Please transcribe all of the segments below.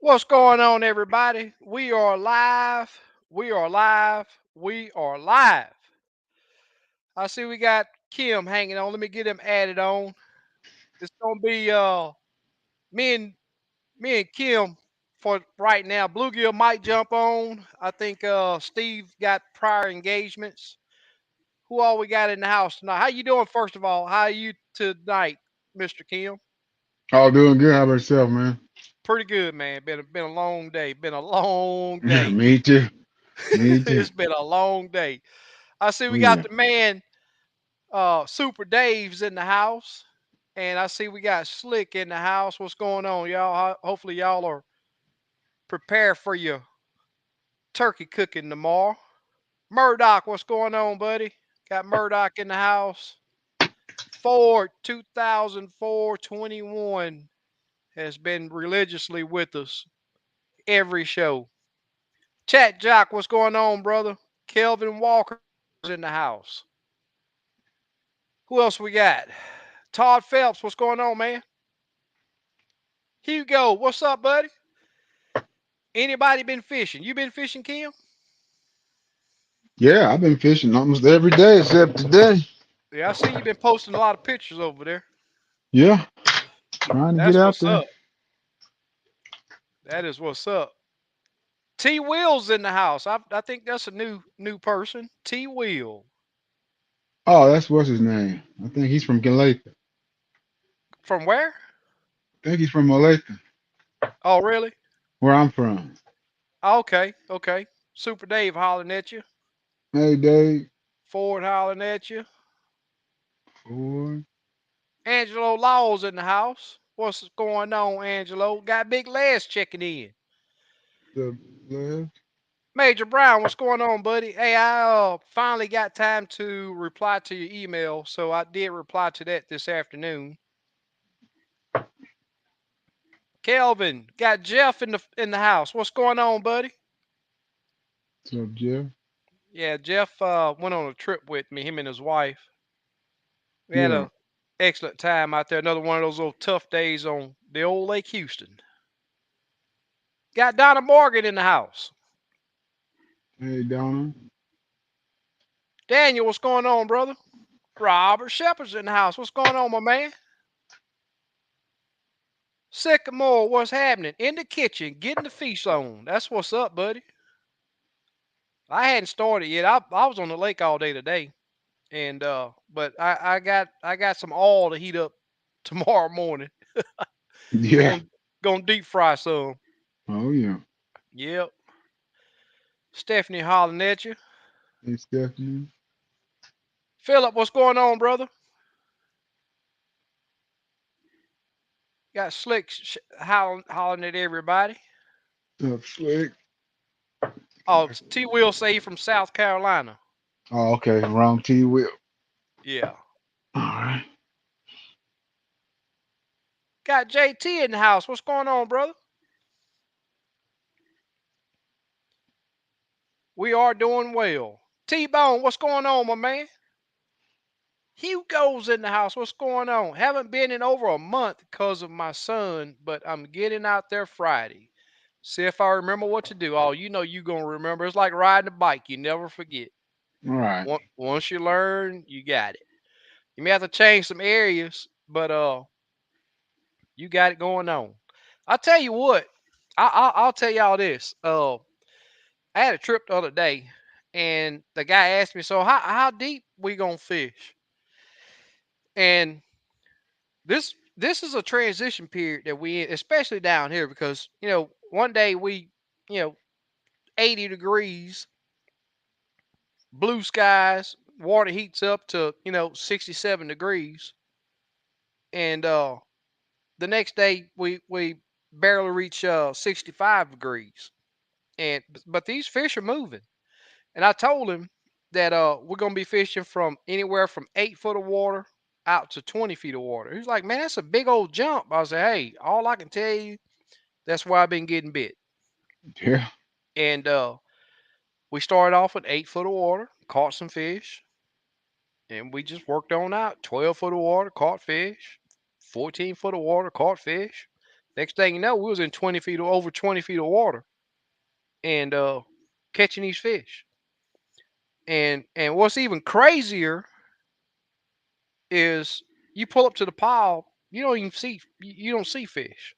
What's going on, everybody? We are live. We are live. We are live. I see we got Kim hanging on. Let me get him added on. It's gonna be me and me and Kim for right now. Bluegill might jump on. I think Steve got prior engagements. Who all we got in the house tonight? How you doing? First of all, how are you tonight, Mr. Kim? All doing good. How about yourself, man? Pretty good, man. Been a long day. Been a long day. Me too. Me too. It's been a long day. I see Oh we got yeah. the man Super Dave's in the house. And I see we got Slick in the house. What's going on, y'all? Hopefully y'all are prepared for your turkey cooking tomorrow. Murdoch, what's going on, buddy? Got Murdoch in the house. Ford 2004-21 has been religiously with us every show. Chat Jock, what's going on, brother? Kelvin Walker's in the house. Who else we got? Todd Phelps, what's going on, man? Hugo, what's up, buddy? Anybody been fishing? You been fishing, Kim? Yeah, I've been fishing almost every day except today. Yeah, I see you been posting a lot of pictures over there. Yeah, trying to get That's out what's there. up. That is what's up. T Will's in the house. I think that's a new person. T Will. Oh, that's what's his name. I think he's from Galata. From where? I think he's from Olathe, Oh, really? where I'm from. Okay, okay. Super Dave hollering at you. Hey, Dave. Ford hollering at you. Ford. Angelo Law's in the house. What's going on, Angelo? Got Big Les checking in. The left. Major Brown, what's going on, buddy? Hey, I finally got time to reply to your email, so I did reply to that this afternoon. Kelvin, got Jeff in the house. What's going on, buddy? What's up, Jeff? Yeah, Jeff went on a trip with me, him and his wife. We had Yeah. a excellent time out there. Another one of those little tough days on the old Lake Houston. Got Donna Morgan in the house. Hey, Donna. Daniel, what's going on, brother? Robert Shepard's in the house. What's going on, my man? Sycamore, what's happening? In the kitchen, getting the feast on. That's what's up, buddy. I hadn't started yet. I was on the lake all day today, and but I got some oil to heat up tomorrow morning. Yeah. Gonna deep fry some. Oh yeah. Yep. Stephanie hollering at you. Hey, Stephanie. Philip, what's going on, brother? Got Slick hollering at everybody. What's up, Slick? Oh, T. Will say he from South Carolina. Oh, okay. Wrong T Will. Yeah. All right. Got JT in the house. What's going on, brother? We are doing well. T Bone, what's going on, my man? Hugo's in the house. What's going on? Haven't been in over a month because of my son, but I'm getting out there Friday. See if I remember what to do. Oh, you know you gonna remember. It's like riding a bike. You never forget. All right. Once you learn, you got it. You may have to change some areas, but you got it going on. I'll tell you what. I'll tell y'all this. I had a trip the other day, and the guy asked me, "So how deep we gonna fish?" And this is a transition period that we in, especially down here, because one day we, you know 80 degrees, blue skies, water heats up to 67 degrees, and the next day we barely reach 65 degrees, and but these fish are moving. And I told him that we're gonna be fishing from anywhere from 8 foot of water out to 20 feet of water. He's like, man, that's a big old jump. I said, hey, all I can tell you, that's why I've been getting bit. Yeah. And we started off with 8 foot of water, caught some fish, and we just worked on out. 12 foot of water, caught fish. 14 foot of water, caught fish. Next thing you know, we was in 20 feet or over 20 feet of water and catching these fish. And what's even crazier is you pull up to the pile, you don't see fish,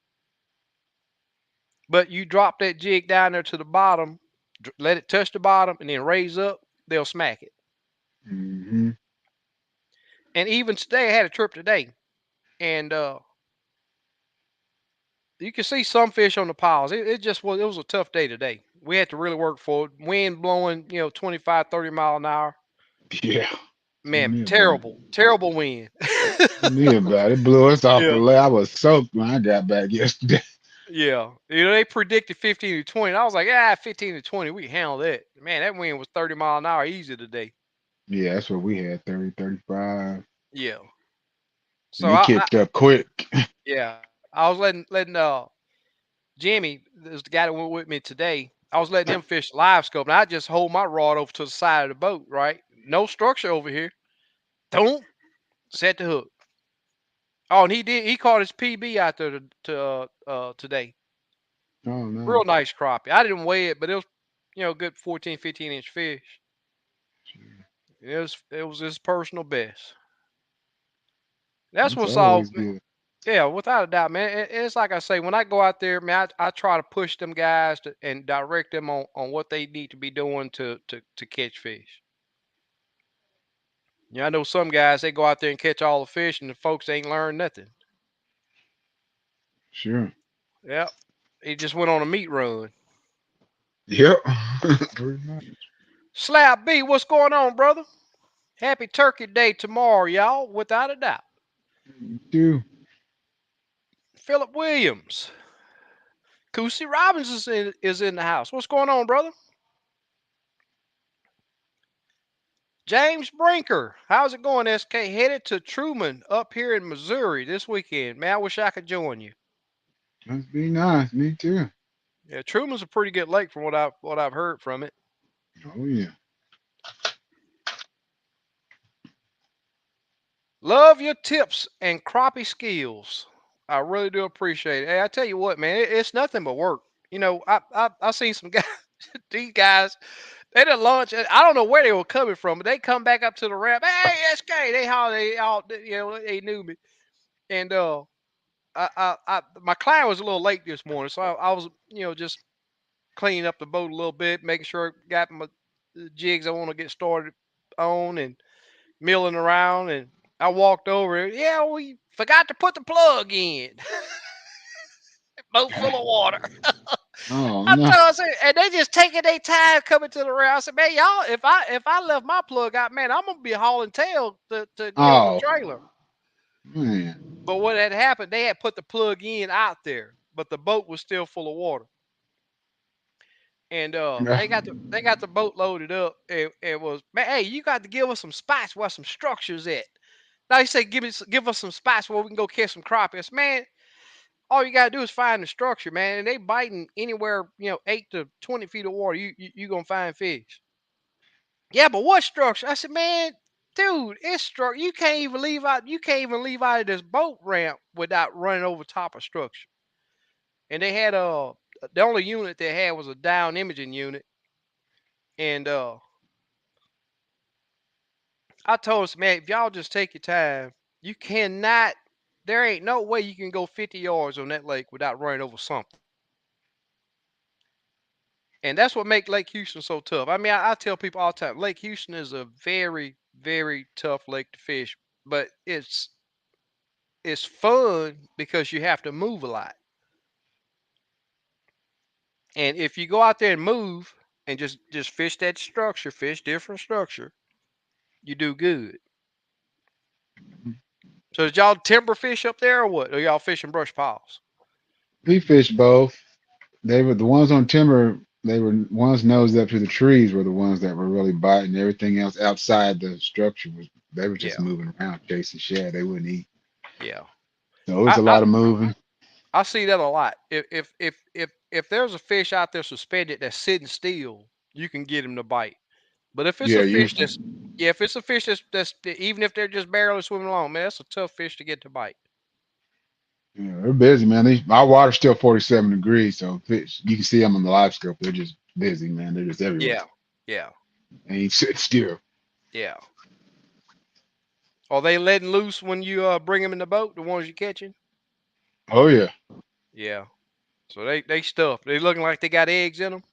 but you drop that jig down there to the bottom, let it touch the bottom, and then raise up, they'll smack it. Hmm. And even today, I had a trip today, and you can see some fish on the piles. It was a tough day today. We had to really work for it. Wind blowing, 25, 30 mile an hour. Yeah. Tell Man, me about it. terrible, terrible wind. Tell me about it. It blew us off the Yeah, lake. I was soaked when I got back yesterday. yeah. They predicted 15 to 20. I was like, 15 to 20, we can handle that. Man, that wind was 30 mile an hour easy today. Yeah, that's what we had, 30, 35. Yeah. And So it kicked up quick. yeah, I was letting Jimmy, this the guy that went with me today. I was letting him fish live scope, and I just hold my rod over to the side of the boat. Right, no structure over here. Don't set the hook. Oh, and he did. He caught his PB out there today. Oh, Real nice. nice crappie. I didn't weigh it, but it was good 14, 15 inch fish. It was his personal best. That's That's what's all. always good. Yeah, without a doubt, man. It's like I say, when I go out there, man, I try to push them guys and direct them on what they need to be doing to catch fish. Yeah, I know some guys they go out there and catch all the fish, and the folks ain't learned nothing. Sure. Yep, he just went on a meat run. Yep. Pretty much. Slab B, what's going on, brother? Happy Turkey Day tomorrow, y'all, without a doubt. You too. Philip Williams, Coosey Robbins is in the house. What's going on, brother? James Brinker, how's it going, SK? Headed to Truman up here in Missouri this weekend. Man, I wish I could join you. Must be nice. Me too. Yeah, Truman's a pretty good lake from what I've heard from it. Oh, yeah. Love your tips and crappie skills. I really do appreciate it. Hey, I tell you what, man, it's nothing but work. I seen some guys. These guys, they did launch. I don't know where they were coming from, but they come back up to the ramp. Hey, SK, they all they knew me, and my client was a little late this morning, so I was just cleaning up the boat a little bit, making sure I got my jigs I want to get started on, and milling around. And I walked over. Yeah, we forgot to put the plug in. Boat full of water. Oh, I no. told us, and they just taking their time coming to the rail. I said, man, y'all, if I left my plug out, man, I'm gonna be hauling tail to get on the Oh, trailer. man. But what had happened, they had put the plug in out there, but the boat was still full of water. And they got the boat loaded up. And was, man, hey, you got to give us some spots where some structures at. Now he said, give us some spots where we can go catch some crappie. I said, man, all you gotta do is find the structure, man. And they biting anywhere, 8 to 20 feet of water. You gonna find fish. Yeah, but what structure? I said, man, dude, it's structure. You can't even leave out. You can't even leave out of this boat ramp without running over top of structure. And they had the only unit they had was a down imaging unit. And I told us, man, if y'all just take your time, you cannot. There ain't no way you can go 50 yards on that lake without running over something. And that's what makes Lake Houston so tough. I mean, I tell people all the time, Lake Houston is a very, very tough lake to fish, but it's fun because you have to move a lot. And if you go out there and move and just fish that structure, fish different structure, you do good. So did y'all timber fish up there or what? Or y'all fishing brush piles? We fished both. They were the ones on timber. They were ones nosed up to the trees were the ones that were really biting. Everything else outside the structure was they were just Yeah, moving around chasing shad. They wouldn't eat. yeah. So it was I, a I lot of moving. I see that a lot. If there's a fish out there suspended that's sitting still, you can get him to bite. But if it's Yeah, a you fish that's yeah, if it's a fish that's even if they're just barely swimming along, man, that's a tough fish to get to bite. Yeah, they're busy, man. My water's still 47 degrees, so fish, you can see them on the live scope. They're just busy, man. They're just everywhere. Yeah, yeah, They ain't sit still. yeah. Are they letting loose when you bring them in the boat? The ones you catching? Oh yeah, Yeah. So they stuffed. They looking like they got eggs in them.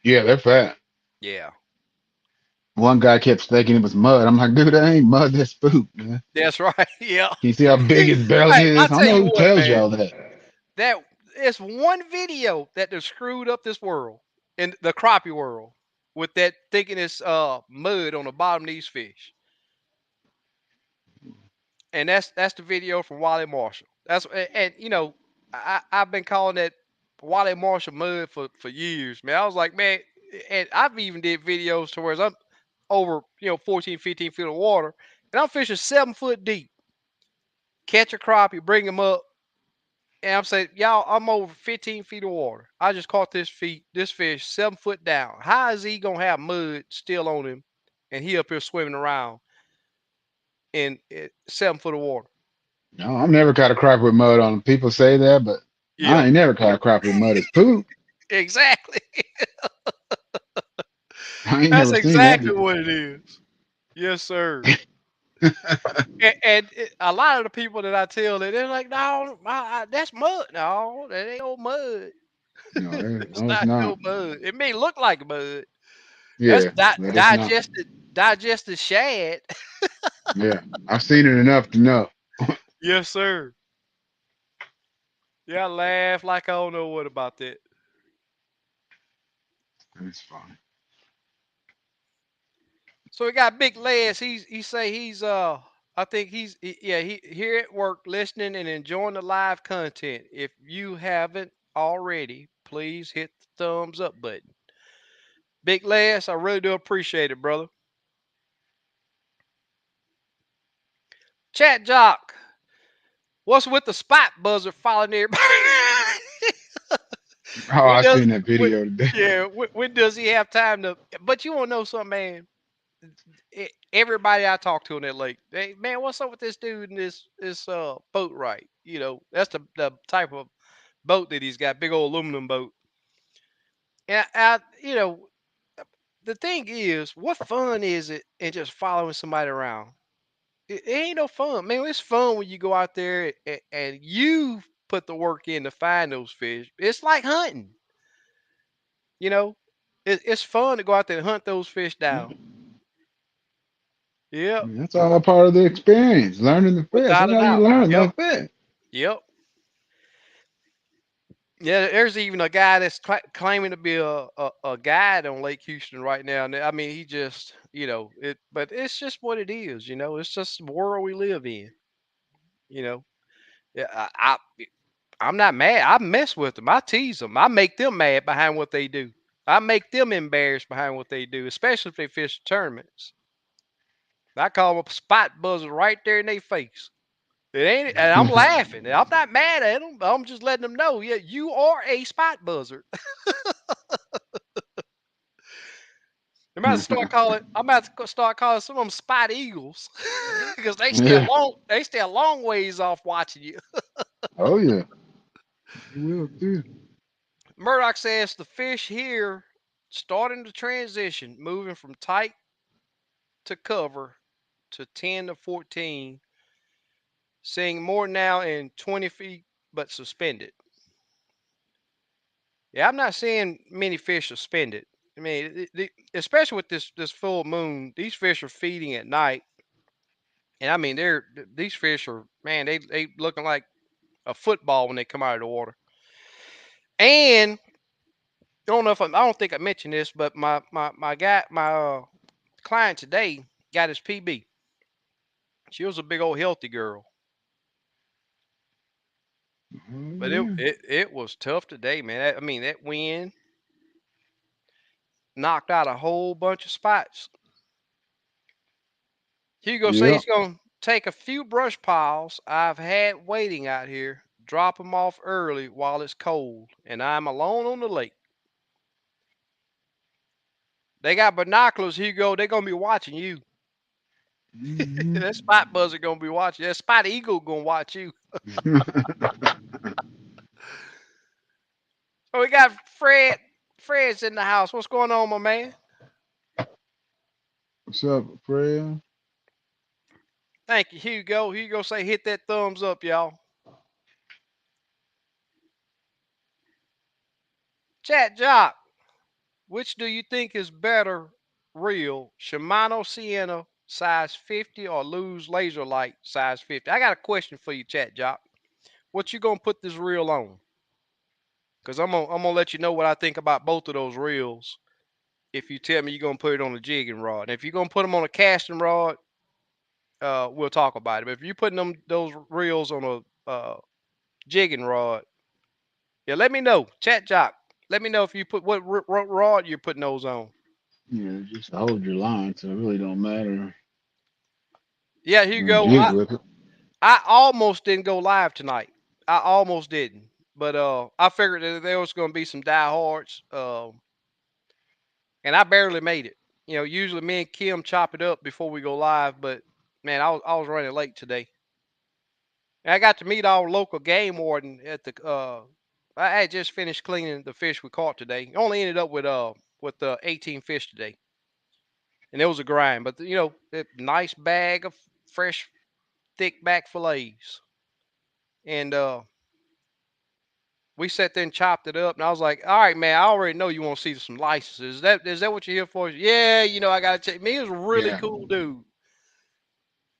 yeah, they're fat. Yeah, One guy kept thinking it was mud. I'm like, dude, that ain't mud. That's poop, man. that's right. Yeah. Can you see how big his belly Hey, I is? I don't tell know you who what, tells man. y'all that. That it's one video that has screwed up this world in the crappie world with that thinking it's mud on the bottom of these fish, and that's the video from Wally Marshall. And you know I've been calling that Wally Marshall mud for years, man. I was like, man, and I've even did videos to where I'm over 14, 15 feet of water, and I'm fishing 7 foot deep, catch a crappie, bring him up. And I'm saying, y'all, I'm over 15 feet of water. I just caught this fish 7 foot down. How is he gonna have mud still on him, and he up here swimming around in 7 foot of water? No, I've never caught a crappie with mud on. People say that, but I Yep, ain't never caught a crappie with mud. It's poop. exactly. I ain't That's never seen that exactly before. what it is. Yes, sir. And a lot of the people that I tell that they're like, no, that's mud. No, that ain't no mud. No, It's no, it's not no not. mud. It may look like mud. That's Yeah, but it's not. digested shad. Yeah, I've seen it enough to know. Yes, sir. Yeah, I laugh like I don't know what about that. It's fine. So we got Big Les. He say he's I think yeah, he here at work listening and enjoying the live content. If you haven't already, please hit the thumbs up button. Big Les, I really do appreciate it, brother. Chat Jock, what's with the spot buzzer following everybody? Oh, when I does seen that when, video today. yeah, when does he have time to? But you want to know something, man? Everybody I talk to in that lake, hey man, what's up with this dude in this boat right? That's the type of boat that he's got, big old aluminum boat. And the thing is, what fun is it in just following somebody around? It ain't no fun, man. It's fun when you go out there and you put the work in to find those fish. It's like hunting, you know. It's fun to go out there and hunt those fish Yeah, down. Yep, that's all part of the experience. Learning the fish. without That's a how you doubt. learn Yep, that fish. yep. Yeah, there's even a guy that's claiming to be a guide on Lake Houston right now. And I mean, he just, but it's just what it is. It's just the world we live in. You know, yeah, I'm not mad. I mess with them. I tease them. I make them mad behind what they do. I make them embarrassed behind what they do, especially if they fish tournaments. I call them a spot buzzer right there in their face. It ain't, and I'm laughing. I'm not mad at them. I'm just letting them know, yeah, you are a spot buzzer. I'm about to start calling some of them spot eagles because Yeah. they stay a long ways off watching you. Oh yeah. You will too. Murdoch says the fish here starting to transition, moving from tight to cover to 10 to 14, seeing more now in 20 feet but suspended. Yeah, I'm not seeing many fish suspended. I mean, especially with this full moon, these fish are feeding at night, and I mean these fish are, man, they looking like a football when they come out of the water. And I don't think I mentioned this, but my client today got his PB. She was a big old healthy girl, Oh but it yeah. it, it was tough today, man. I mean, that wind knocked out a whole bunch of spots. Hugo says Yeah. he's gonna take a few brush piles I've had waiting out here, drop them off early while it's cold, and I'm alone on the lake. They got binoculars, Hugo. They're gonna be watching you. That spot buzzer gonna be watching. That spot eagle gonna watch you. Oh, we got Fred. Fred's in the house. What's going on, my man? What's up, Fred? Thank you, Hugo. Hugo say hit that thumbs up, y'all. Chat Jock, which do you think is better reel? Shimano Sienna size 50 or Lose Laser Light size 50? I got a question for you, Chat Jock. What you gonna put this reel on? Cause I'm gonna let you know what I think about both of those reels. If you tell me you're gonna put it on a jigging rod, and if you're gonna put them on a casting rod, we'll talk about it. But if you're putting those reels on a jigging rod, yeah, let me know, Chat Jock. Let me know if you put what rod you're putting those on. Yeah, just hold your line, so it really don't matter. Yeah, here you You're gonna go. jig with it. I almost didn't go live tonight. I almost didn't, but I figured that there was gonna be some diehards, and I barely made it. You know, usually me and Kim chop it up before we go live, but man, I was running late today. And I got to meet our local game warden at the. I had just finished cleaning the fish we caught today. Only ended up with 18 fish today, and it was a grind. But a nice bag of fresh thick back fillets, and we sat there and chopped it up. And I was like, "All right, man, I already know you want to see some licenses. Is that what you're here for?" Yeah, I gotta check. Me, he was a really Yeah. cool dude.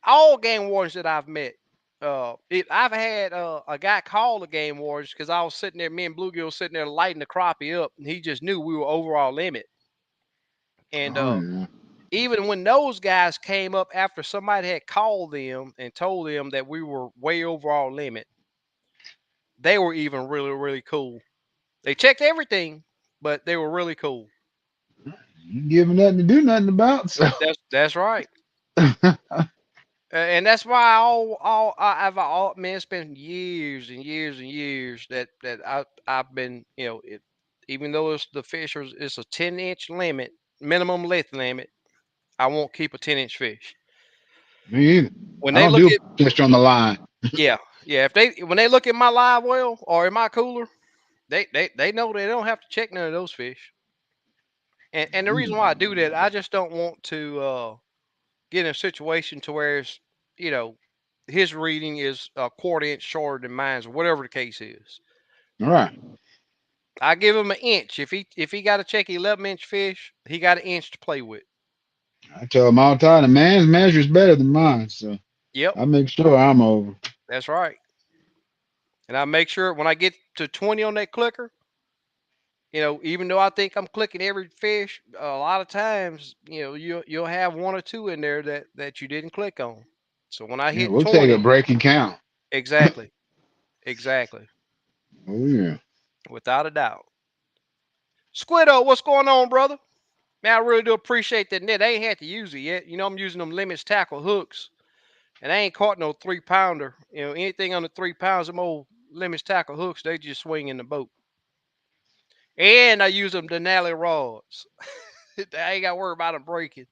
All game wardens that I've met. I've had a guy call the game wardens because I was sitting there, me and Bluegill was sitting there lighting the crappie up, and he just knew we were overall limit. And Oh yeah. even when those guys came up after somebody had called them and told them that we were way overall limit, they were even really, really cool. They checked everything, but they were really cool. You give me nothing to do nothing about, so That's right. And that's why I've all man. It's been years and years and years that I've been even though the fish it's a 10-inch limit minimum length limit. I won't keep a 10-inch fish. me either. When I they don't look do at fish on the line. yeah yeah if they when they look at my live well or in my cooler, they know they don't have to check none of those fish. And the reason why I do that, I just don't want to get in a situation to where it's, you know, his reading is a quarter inch shorter than mine, or whatever the case is. All right. I give him an inch. If he got to check 11-inch fish, he got an inch to play with. I tell them all the time, the man's measure is better than mine, so Yep, I make sure I'm over. that's right. And I make sure when I get to 20 on that clicker, even though I think I'm clicking every fish, a lot of times, you'll have one or two in there that you didn't click on. So when I Yeah, hit we'll take a 20, break and count. exactly, exactly, Oh yeah. without a doubt. Squiddo, what's going on, brother? Man, I really do appreciate that net. I ain't had to use it yet. I'm using them limits tackle hooks, and I ain't caught no 3-pounder. Anything under 3 pounds, them old limits tackle hooks, they just swing in the boat. And I use them Denali rods. I ain't got to worry about them breaking.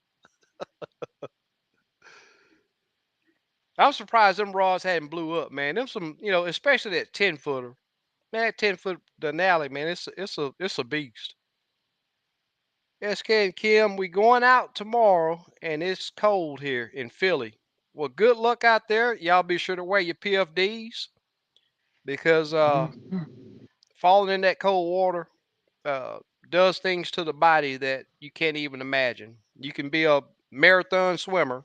I'm surprised them rods hadn't blew up, man. Them some, especially that 10 footer. Man, that 10 foot Denali, man, it's a beast. SK and Kim, we going out tomorrow, and it's cold here in Philly. Well, good luck out there. Y'all be sure to wear your PFDs because falling in that cold water uh, does things to the body that you can't even imagine. You can be a marathon swimmer,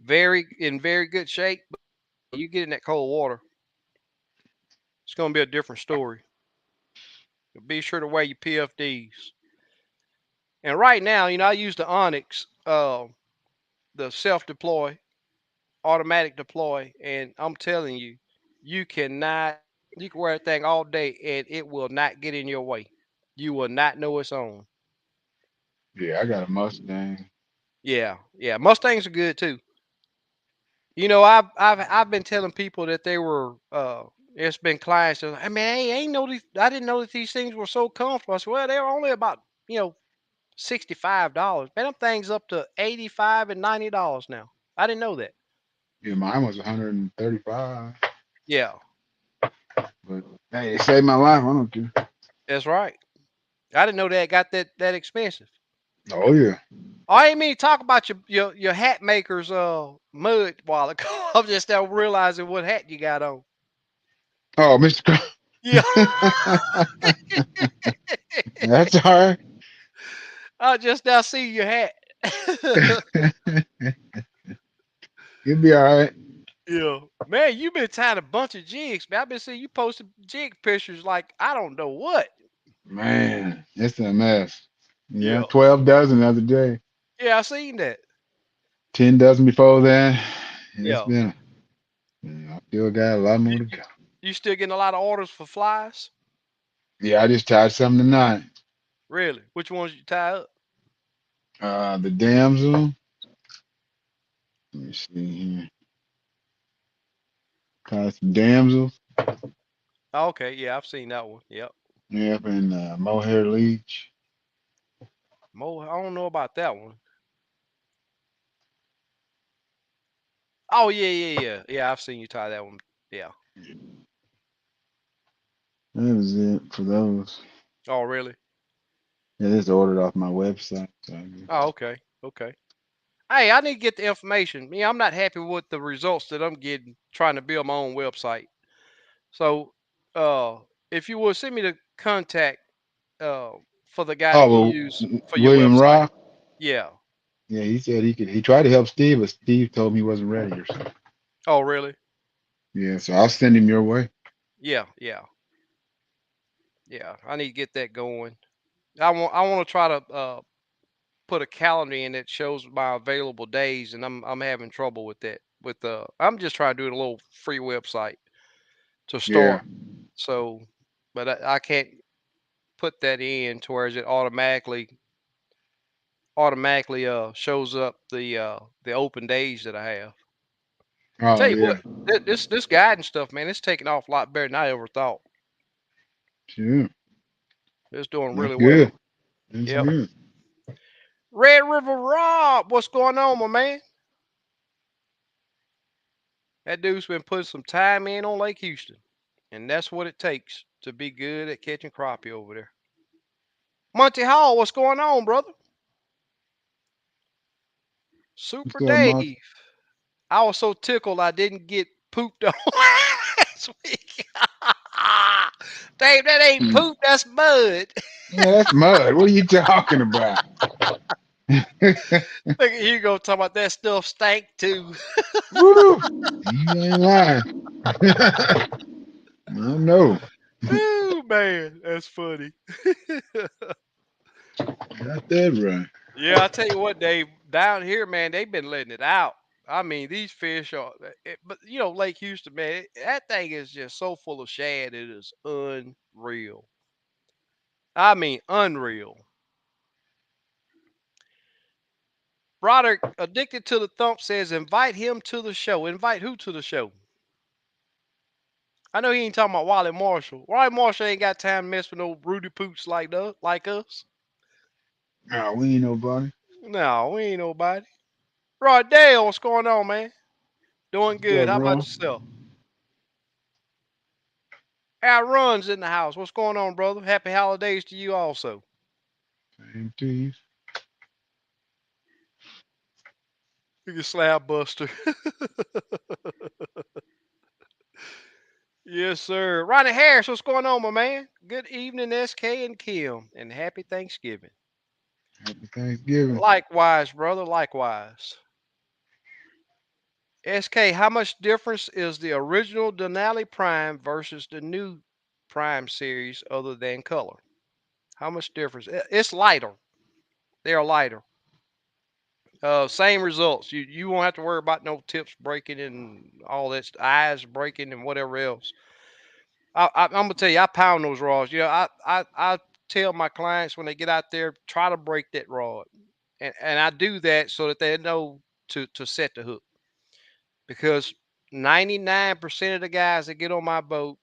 very good shape, but you get in that cold water, it's going to be a different story. Be sure to wear your PFDs. And right now, I use the Onyx, the self deploy automatic deploy, and I'm telling you, you cannot. You can wear that thing all day, and it will not get in your way. You will not know it's on. Yeah, I got a Mustang. Yeah, yeah. Mustangs are good too. I've been telling people that they were. It's been clients that, I mean, I ain't know these. I didn't know that these things were so comfortable. I said, well, they were only about 4 $65. Man, them things up to 85 and $90 now. I didn't know that. Yeah, mine was 135. Yeah, But hey, it saved my life. I don't care. that's right. I didn't know that got that expensive. Oh yeah. I ain't mean to talk about your hat maker's mud while ago. I'm just now realizing what hat you got on. Oh, Mr. Yeah. That's all I just now see your hat. right. You'll be all right. Yeah. Man, you been tying a bunch of jigs, man. I've been seeing you posting jig pictures like I don't know what. Man, it's a mess. Yeah, Yeah. 12 dozen the other day. Yeah, I seen that. 10 dozen before that. It's Yeah. been, yeah, I still got a lot more You, to go. you still getting a lot of orders for flies? Yeah, I just tied something tonight. Really? Which ones you tie up? The damsel. Let me see here. Tied some damsels. Oh, okay, yeah, I've seen that one. Yep. Yep, and mohair leech. I don't know about that one. Oh yeah, yeah, yeah. Yeah, I've seen you tie that one. Yeah. That was it for those. Oh really? Yeah, just ordered off my website. So Oh, okay. Okay. Hey, I need to get the information. Yeah, I'm not happy with the results that I'm getting trying to build my own website. So, uh, if you would send me the contact uh for the guy that oh you well, use for your William website. Rock. Yeah. Yeah, he said he could. He tried to help Steve, but Steve told me he wasn't ready or something. Oh really? Yeah, so I'll send him your way. Yeah, yeah, yeah. I need to get that going. I want to try to put a calendar in that shows my available days, and I'm having trouble with that. I'm just trying to do a little free website to Yeah. start. So, but I can't put that in to where it automatically shows up the open days that I have. Tell Oh you what, yeah. this guiding stuff, man, it's taking off a lot better than I ever thought. Sure. It's doing That's really well. good. That's Yep. good. Red River Rob, what's going on, my man? That dude's been putting some time in on Lake Houston, and that's what it takes to be good at catching crappie over there. Monty Hall, what's going on, brother? Super What's up, Monty? Dave. I was so tickled I didn't get pooped on last week. Dave, that ain't Hmm. poop, that's mud. Yeah, that's mud. What are you talking about? Look at Hugo talking about that stuff stank too. Woo! You ain't lying. I know. Oh man, that's funny. Got that right. Yeah, I tell you what, Dave, down here, man, they've been letting it out. I mean, these fish are, but Lake Houston, man, that thing is just so full of shad. It is unreal. I mean, unreal. Broderick, addicted to the thump, says, invite him to the show. Invite who to the show? I know he ain't talking about Wally Marshall. Wally Marshall ain't got time to mess with no Rudy Poots like us. No, we ain't nobody. No, we ain't nobody. Rod Dale, what's going on, man? Doing What's good. up, How about bro? yourself? Al Run's in the house. What's going on, brother? Happy holidays to you also. Same to you. You can slab buster. Yes, sir. Ronnie Harris, what's going on, my man? Good evening, SK and Kim, and happy Thanksgiving. Happy Thanksgiving. Likewise, brother. Likewise. SK, how much difference is the original Denali Prime versus the new Prime series other than color? How much difference? It's lighter. They are lighter. Same results. You won't have to worry about no tips breaking and all that, eyes breaking and whatever else. I'm gonna tell you, I pound those rods. I tell my clients when they get out there, try to break that rod, and I do that so that they know to set the hook because 99% of the guys that get on my boat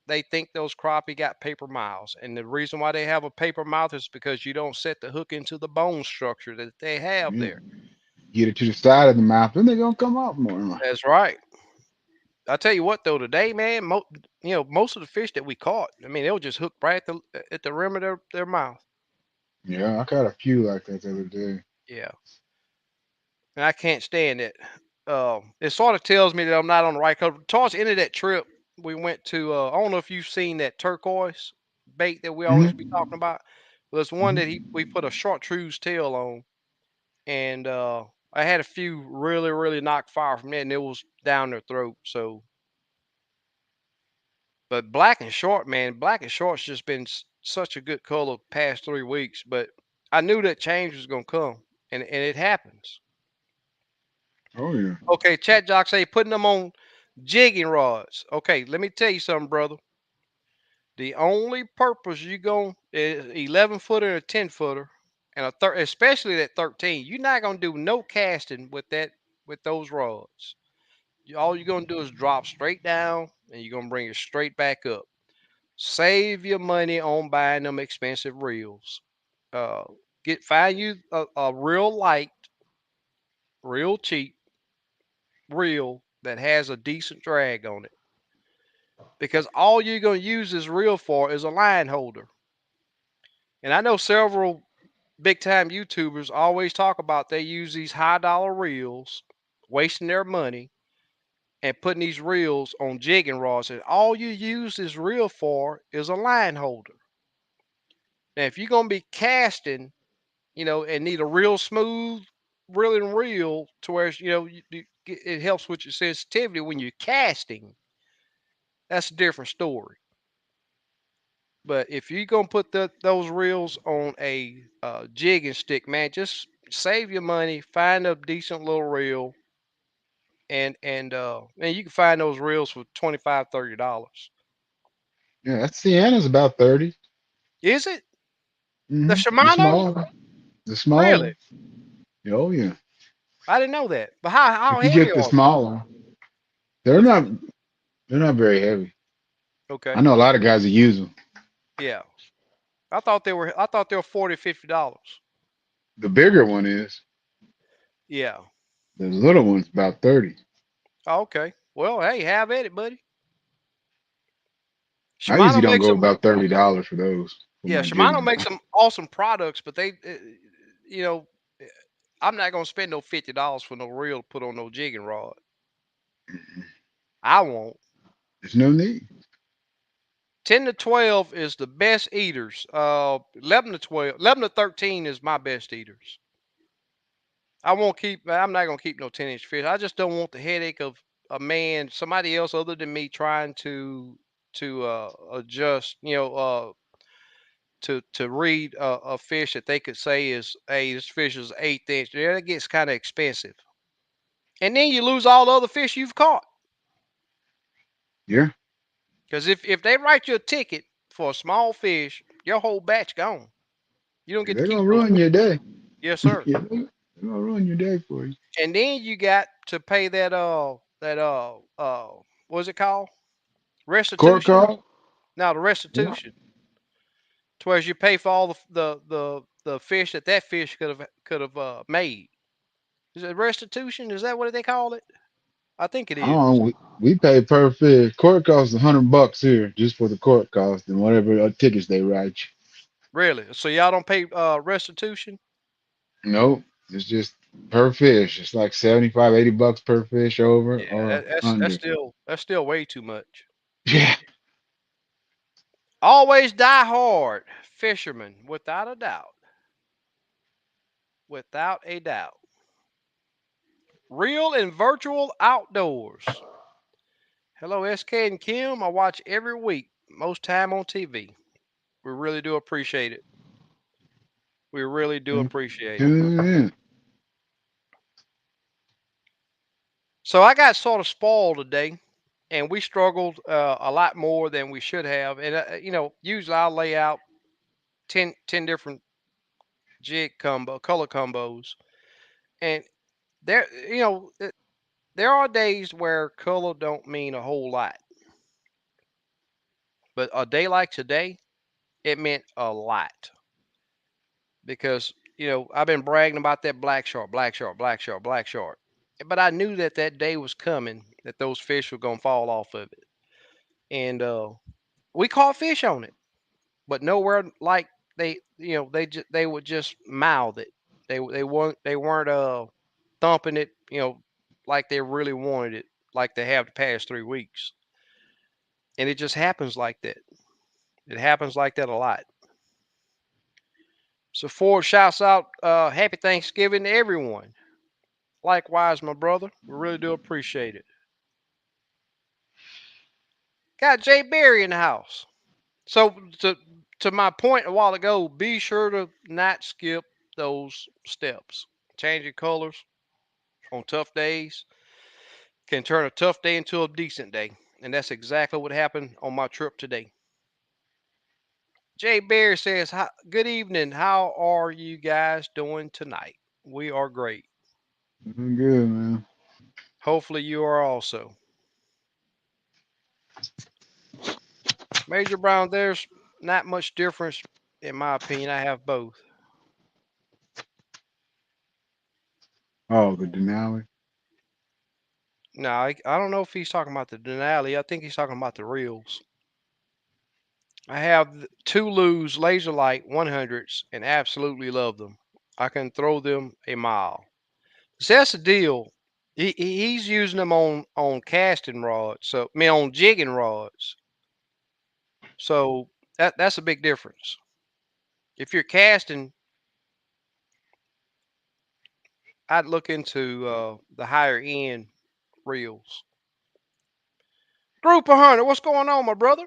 they think those crappie got paper mouths, and the reason why they have a paper mouth is because you don't set the hook into the bone structure that they have Yeah. there. Get it to the side of the mouth, then they're gonna come out more. That's right. I tell you what though, today, man, most of the fish that we caught, I mean, they were just hooked right at the rim of their mouth. Yeah, I caught a few like that the other day. Yeah, and I can't stand it. It sort of tells me that I'm not on the right coast. Towards the end of that trip, we went to. I don't know if you've seen that turquoise bait that we always be Hmm. talking about. Well, it's one that Hmm. we put a chartreuse tail on, and I had a few really knock fire from that, and it was down their throat. So, but black and short, man, black and short's just been such a good color past 3 weeks. But I knew that change was gonna come, and it happens. Oh yeah. Okay, chat jock say putting them on jigging rods. Okay, let me tell you something, brother. The only purpose you going is 11 footer and a 10 footer, and especially that 13. You're not gonna do no casting with those rods. All you're gonna do is drop straight down, and you're gonna bring it straight back up. Save your money on buying them expensive reels. Uh, find you a real light, real cheap reel that has a decent drag on it, because all you're going to use this reel for is a line holder. And I know several big time YouTubers always talk about they use these high dollar reels, wasting their money and putting these reels on jigging rods. And all you use this reel for is a line holder. Now, if you're going to be casting, and need a real smooth reeling reel to where it helps with your sensitivity when you're casting, that's a different story. But if you're gonna put those reels on a jigging stick, man, just save your money, find a decent little reel, and you can find those reels for $25-$30. Yeah, that Sienna's about 30. Is it the Hmm. The Shimano? small one. The small Really? one. Oh yeah. I didn't know that. But how If you heavy get the are they? small one, they're What's not they're not very heavy. I okay? know a lot of guys that use them. Yeah, I thought they were $40-$50. The bigger one is. Yeah. The little one's about 30. Oh, okay. Well, hey, have at it, buddy. I usually Shimano don't makes go them. about $30 for those for Yeah, my Shimano jigging. makes some awesome products, but you know, eh, I'm not gonna spend no $50 for no reel to put on no jigging rod. Mhm. I won't. There's no need. 10 to 12 is the best eaters. 11 to 12, 11 to 13 is my best eaters. I'm not gonna keep no 10-inch fish. I just don't want the headache of somebody else other than me trying to adjust. To read a fish that they could say is, hey, this fish is 1/8 inch. Yeah, that gets kind of expensive. And then you lose all the other fish you've caught. Yeah. Because if they write you a ticket for a small fish, your whole batch gone. You don't get to They're keep gonna those ruin fish. your day. Yes, sir. Yeah, they're gonna ruin your day for you. And then you got to pay what's it called? Court Restitution. call? Now the Yeah. restitution, to where you pay for all the fish that fish could have made. Is it restitution? Is that what they call it? I think it I don't is. know. We pay per fish. Court costs $100 here just for the court cost and whatever tickets they write Really? So y'all don't pay restitution? you. Nope. It's just per fish. It's like 75, $80 per fish over Yeah, or that's under. still way too much. Yeah. Always die hard, fisherman, without a doubt, without a doubt. Real and virtual outdoors. Hello, SK and Kim. I watch every week, most time on TV. We really do appreciate it. We really do appreciate it. Tune in. So I got sort of spoiled today, and we struggled a lot more than we should have. And usually I'll lay out 10 different color combos, and there, there are days where color don't mean a whole lot. But a day like today, it meant a lot because I've been bragging about that black shark, black shark, black shark, black shark. But I knew that that day was coming, that those fish were gonna fall off of it, and we caught fish on it, but nowhere like they would just mouth it. They weren't thumping it, like they really wanted it, like they have the past 3 weeks. And it just happens like that. It happens like that a lot. So Ford shouts out, happy Thanksgiving to everyone. Likewise, my brother. We really do appreciate it. Got Jay Berry in the house. So to my point a while ago, be sure to not skip those steps. Changing colors on tough days can turn a tough day into a decent day. And that's exactly what happened on my trip today. Jay Bear says, good evening. How are you guys doing tonight? We are great. Doing good, man. Hopefully you are also. Major Brown, there's not much difference in my opinion. I have both. Oh, the Denali. No, I don't know if he's talking about the Denali. I think he's talking about the reels. I have two Lew's Laser Light 100s and absolutely love them. I can throw them a mile. So that's the deal. He's using them on casting rods. So I mean on jigging rods. So that's a big difference. If you're casting, I'd look into the higher end reels. Group of Hunter, what's going on, my brother?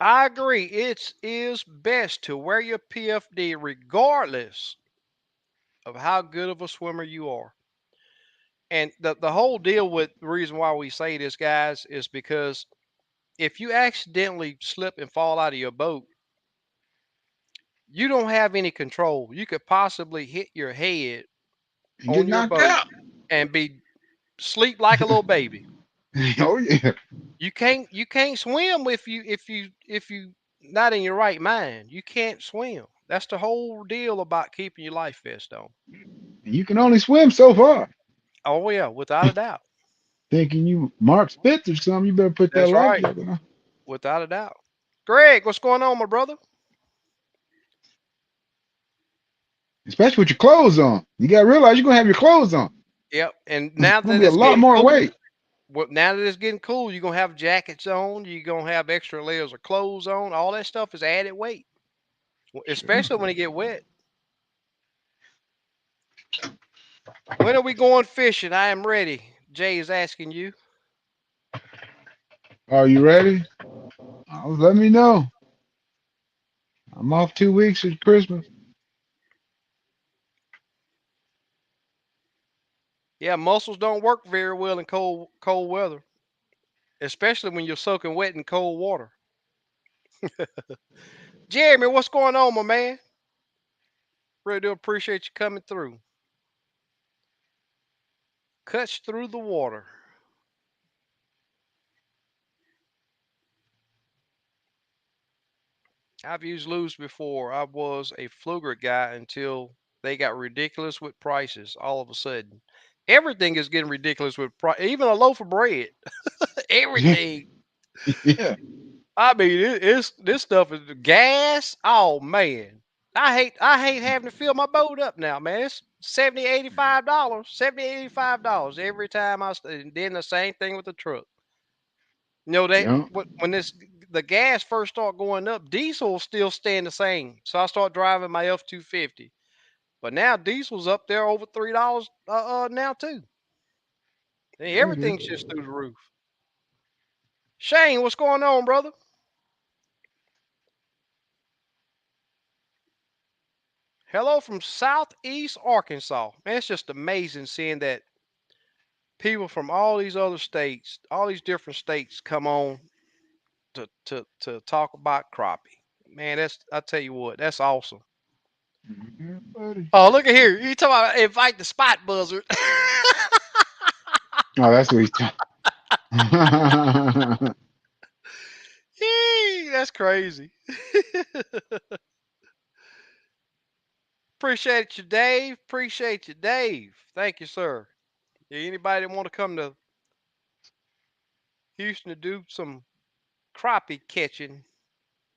I agree. It is best to wear your PFD regardless of how good of a swimmer you are. And the whole deal with the reason why we say this, guys, is because if you accidentally slip and fall out of your boat, you don't have any control. You could possibly hit your head And get on your knocked boat out. and be sleep like a little baby. Oh yeah. You can't swim if you not in your right mind. You can't swim. That's the whole deal about keeping your life vest on. And you can only swim so far. Oh yeah, without a doubt. Thinking you Mark Spitz or something, you better put that That's life right. jacket on. Without a doubt. Greg, what's going on, my brother? Especially with your clothes on. You gotta realize you're gonna have your clothes on. Yep. And It's now gonna that be a it's lot getting more cool, weight. now that it's getting cool, you're gonna have jackets on. You're gonna have extra layers of clothes on. All that stuff is added weight, Sure. especially when it get wet. When are we going fishing? I am ready. Jay is asking you. Are you ready? Let me know. I'm off 2 weeks at Christmas. Yeah, muscles don't work very well in cold weather, especially when you're soaking wet in cold water. Jeremy, what's going on, my man? Really do appreciate you coming through. Cuts through the water. I've used lubes before. I was a Fluger guy until they got ridiculous with prices all of a sudden. Everything is getting ridiculous with price, even a loaf of bread. Yeah. Everything. Yeah. I mean, it's this stuff is gas. Oh man. I hate having to fill my boat up now, man. It's 70 $85. 70 $85 every time and then the same thing with the truck. Yeah. When this the gas first start going up, diesel still staying the same. So I start driving my F-250. But now diesel's up there over $3 now too. And Yeah, it is. everything's just through the roof. Shane, what's going on, brother? Hello from Southeast Arkansas. Man, it's just amazing seeing that people from all these other states, all these different states come on to talk about crappie. Man, that's I tell you what, that's awesome. Yeah, buddy. Oh, look at here. You talking about invite the spot buzzard. Oh, that's what he's talking. That's crazy. Appreciate you, Dave. Appreciate you, Dave. Thank you, sir. Yeah, anybody that want to come to Houston to do some crappie catching,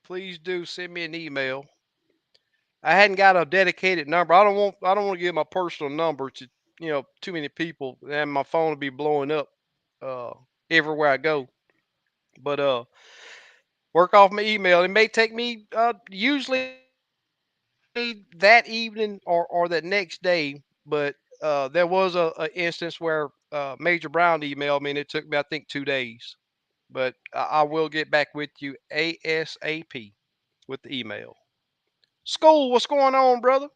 please do send me an email. I hadn't got a dedicated number. I don't want to give my personal number to too many people, and my phone will be blowing up uh, everywhere I go. But work off my email. It may take me usually that evening or that next day. But there was a instance where Major Brown emailed me, and it took me I think 2 days. But I will get back with you ASAP with the email. School, what's going on, brother?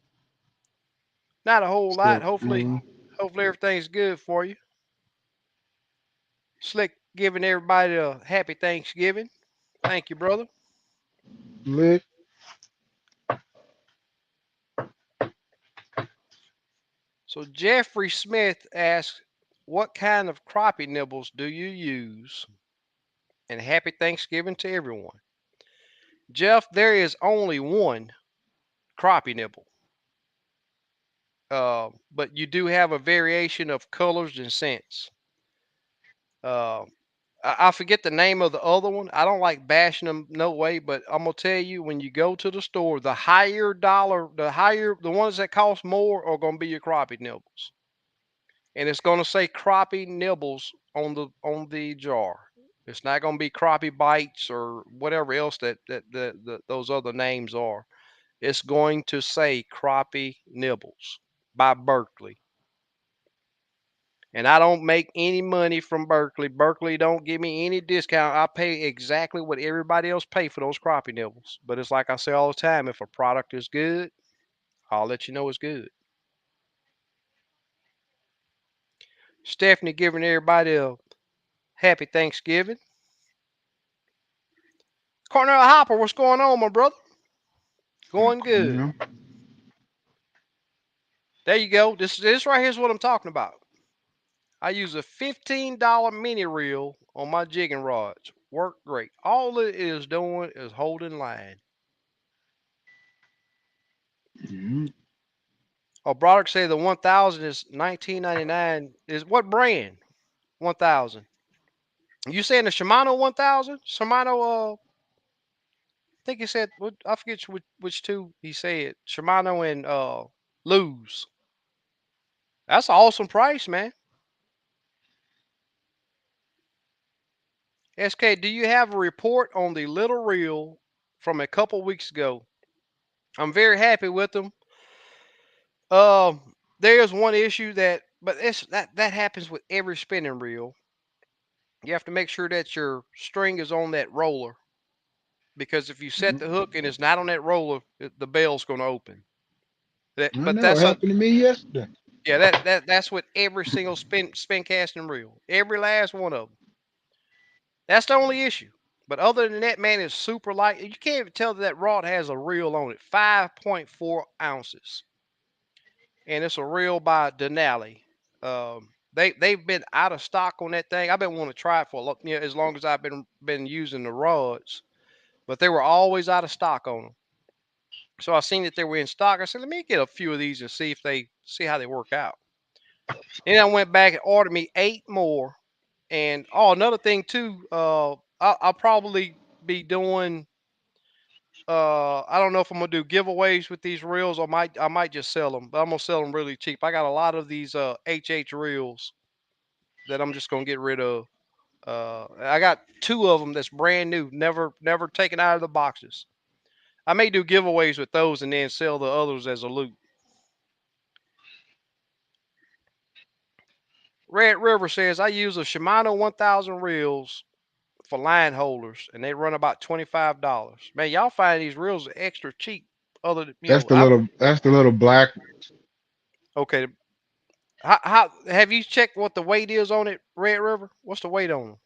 Not a whole lot. Still Hopefully everything's good for you. Slick giving everybody a happy Thanksgiving. Thank you, brother. lick. So Jeffrey Smith asks, "What kind of crappie nibbles do you use?" And happy Thanksgiving to everyone. Jeff, there is only one crappie nibble, but you do have a variation of colors and scents. Uh, I forget the name of the other one. I don't like bashing them no way, but I'm gonna tell you, when you go to the store, the ones that cost more are gonna be your crappie nibbles, and it's gonna say crappie nibbles on the jar. It's not gonna be crappie bites or whatever else that those other names are. It's going to say crappie nibbles by Berkeley. And I don't make any money from Berkeley. Berkeley don't give me any discount. I pay exactly what everybody else pay for those crappie nibbles. But it's like I say all the time, if a product is good, I'll let you know it's good. Stephanie giving everybody a happy Thanksgiving. Cornell Hopper, what's going on, my brother? Going good. Yeah. There you go. This right here is what I'm talking about. I use a $15 mini reel on my jigging rods. Work great. All it is doing is holding line. Mhm. Oh, Broderick say the 1000 is 1999. Is what brand? 1000. You saying the Shimano 1000? Shimano. I think he said. I forget which two he said. Shimano and Lose. That's an awesome price, man. SK, do you have a report on the little reel from a couple weeks ago? I'm very happy with them. There's one issue but that happens with every spinning reel. You have to make sure that your string is on that roller, because if you set the Mhm. hook and it's not on that roller, the bell's going to open. I But know it that's a happened to me yesterday. yeah that's with every single spin casting reel, every last one of them. That's the only issue. But other than that, man, it's super light. You can't even tell that rod has a reel on it, 5.4 ounces, and it's a reel by Denali. They've been out of stock on that thing. I've been wanting to try it for as long as I've been using the rods, but they were always out of stock on them. So I seen that they were in stock. I said, let me get a few of these and see how they work out. And I went back and ordered me 8 more. And another thing too, I'll probably be doing. I don't know if I'm gonna do giveaways with these reels. I might just sell them, but I'm gonna sell them really cheap. I got a lot of these HH reels that I'm just gonna get rid of. I got 2 of them that's brand new, never taken out of the boxes. I may do giveaways with those and then sell the others as a loot. Red River says I use a Shimano 1000 reels for line holders, and they run about $25. Man, y'all find these reels extra cheap. Other than That's the little black. okay. How have you checked what the weight is on it, Red River? What's the weight on them?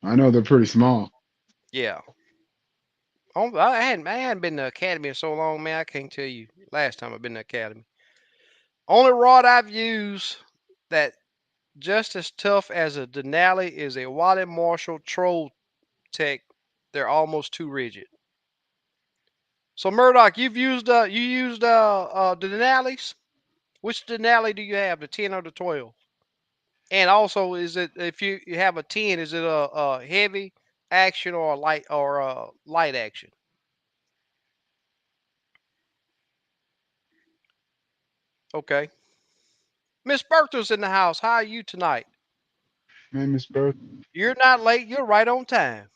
I know they're pretty small. Yeah, I hadn't been to the academy in so long, man. I can't tell you last time I've been to the academy. Only rod I've used that just as tough as a Denali is a Wallet Marshall Troll Tech. They're almost too rigid. So Murdoch, you used the Denalis. Which Denali do you have? The 10 or the 12? And also, is it if you have a 10, is it a heavy action or a light action? Okay. Miss Bertha's in the house. How are you tonight? Man, Miss Bertha. You're not late. You're right on time.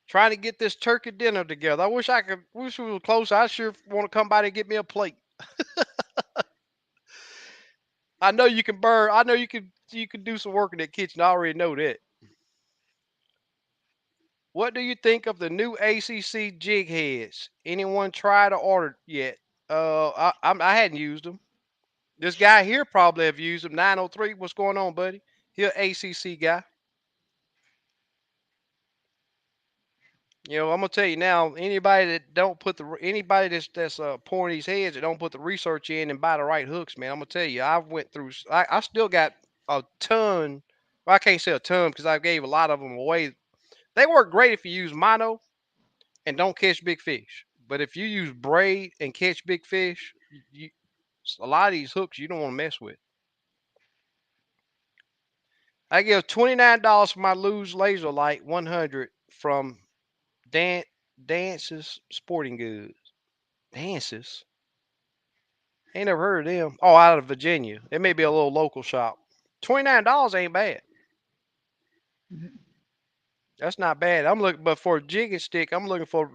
Trying to get this turkey dinner together. I wish I could. Wish we were close. I sure want to come by and get me a plate. I know you can burn. I know You can do some work in that kitchen. I already know that. What do you think of the new ACC jig heads? Anyone tried or ordered yet? I hadn't used them. This guy here probably have used them. 903. What's going on, buddy? He a ACC guy. I'm gonna tell you now. Anybody that's pouring these heads that don't put the research in and buy the right hooks, man. I'm gonna tell you. I've went through. I still got a ton. Well, I can't say a ton because I gave a lot of them away. They work great if you use mono and don't catch big fish. But if you use braid and catch big fish, a lot of these hooks you don't want to mess with. I give $29 for my Lose Laser Light 100 from Dan Dance's Sporting Goods. Dance's. Ain't never heard of them. Oh, out of Virginia. It may be a little local shop. $29 ain't bad. That's not bad. I'm looking, but for a jigging stick, I'm looking for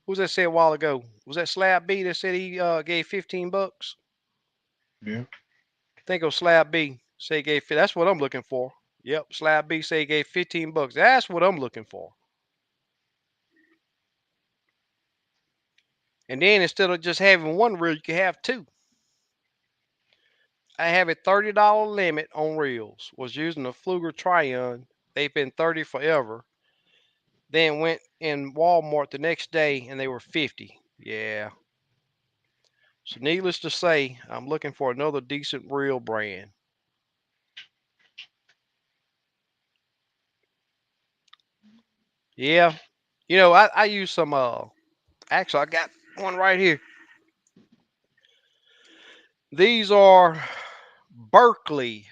who's that said a while ago? Was that Slab B that said he gave $15? Yeah. I think it was Slab B. Say he gave. That's what I'm looking for. Yep, Slab B say he gave $15. That's what I'm looking for. And then instead of just having one reel, you can have two. I have a $30 limit on reels. Was using a Fluger Tryon. They've been 30 forever. Then went in Walmart the next day and they were 50. Yeah. So needless to say, I'm looking for another decent reel brand. Yeah. I use some actually I got one right here. These are Berkeley.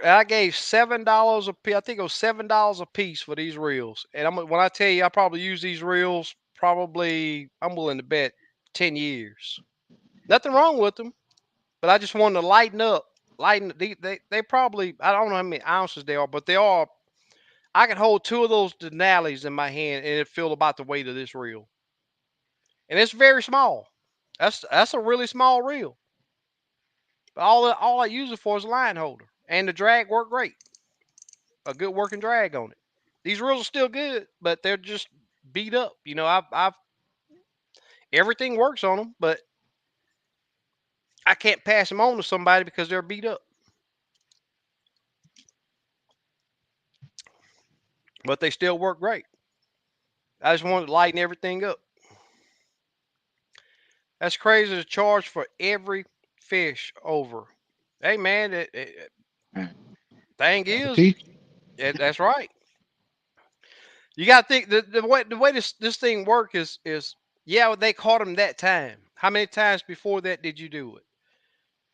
I gave $7 a piece. I think it was $7 a piece for these reels. And when I tell you, I probably use these reels. Probably, I'm willing to bet 10 years. Nothing wrong with them, but I just wanted to lighten up. They probably, I don't know how many ounces they are, but they are. I could hold two of those Denali's in my hand, and it feel about the weight of this reel. And it's very small. That's a really small reel. But all I use it for is a line holder, and the drag worked great. A good working drag on it. These reels are still good, but they're just beat up. I've everything works on them, but I can't pass them on to somebody because they're beat up. But they still work great. I just wanted to lighten everything up. That's crazy to charge for every fish over. Hey man, Man, thing gotta is, teach. that's right. You got to think the way this thing work is yeah, they caught him that time. How many times before that did you do it?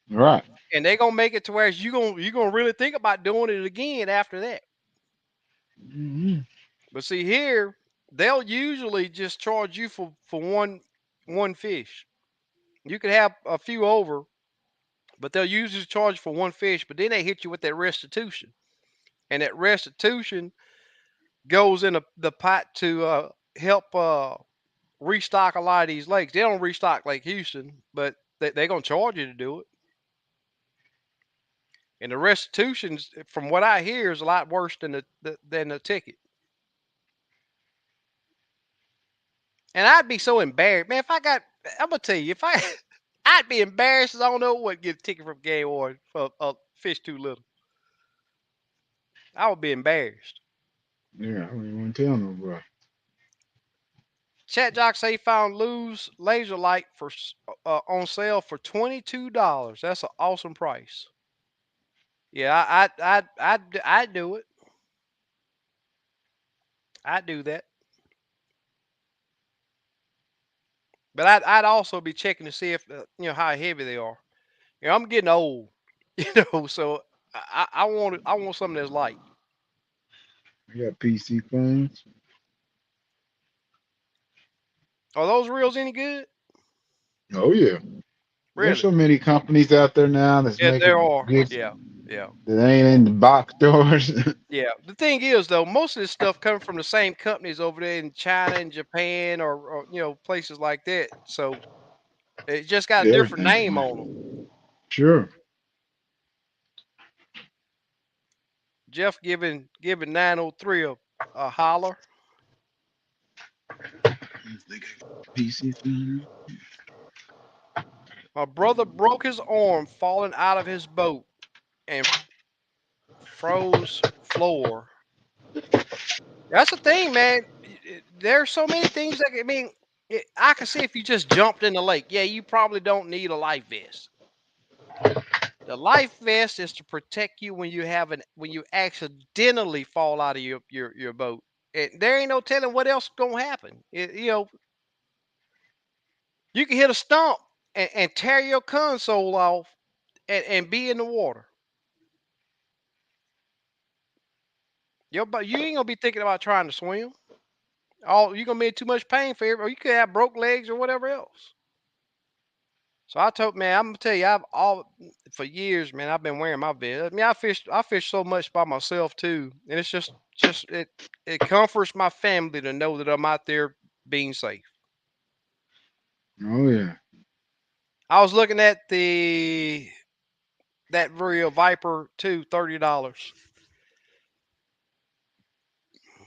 Right. And they gonna make it to where you gonna really think about doing it again after that. Mm-hmm. But see here, they'll usually just charge you for one fish. You could have a few over, but they'll usually charge for one fish. But then they hit you with that restitution, and that restitution goes in the pot to help restock a lot of these lakes. They don't restock Lake Houston, but they're gonna charge you to do it. And the restitutions, from what I hear, is a lot worse than the ticket. And I'd be so embarrassed, man. If I got, I'm gonna tell you, if I, I'd be embarrassed as I don't know what get a ticket from Game Warden for a fish too little. I would be embarrassed. Yeah, I don't even want to tell nobody. Chat Jock say he found Lou's laser light for on sale for $22. That's an awesome price. Yeah, I'd do it. I'd do that. But I'd also be checking to see if how heavy they are. I'm getting old, so I want something that's light. We got PC phones. Are those reels any good? Oh yeah. There's Really? so many companies out there now that's Yeah, there making are. good Yeah, yeah, that ain't in the box stores. yeah. The thing is, though, most of this stuff comes from the same companies over there in China and Japan, or places like that. So it just got a different Everything. name on them. Sure. Jeff giving 903 a holler. PC phone. My brother broke his arm falling out of his boat and froze floor. That's the thing, man. There's so many things that I can see if you just jumped in the lake. Yeah, you probably don't need a life vest. The life vest is to protect you when you accidentally fall out of your boat. There ain't no telling what else gonna happen. You can hit a stump and tear your console off and be in the water. But you ain't gonna be thinking about trying to swim. All you gonna be in too much pain for it, or you could have broke legs or whatever else. So I told man, I'm gonna tell you, I've all for years, man. I've been wearing my vest. I mean, I fish so much by myself too, and it's just it comforts my family to know that I'm out there being safe. Oh yeah. I was looking at that real Viper too, $30.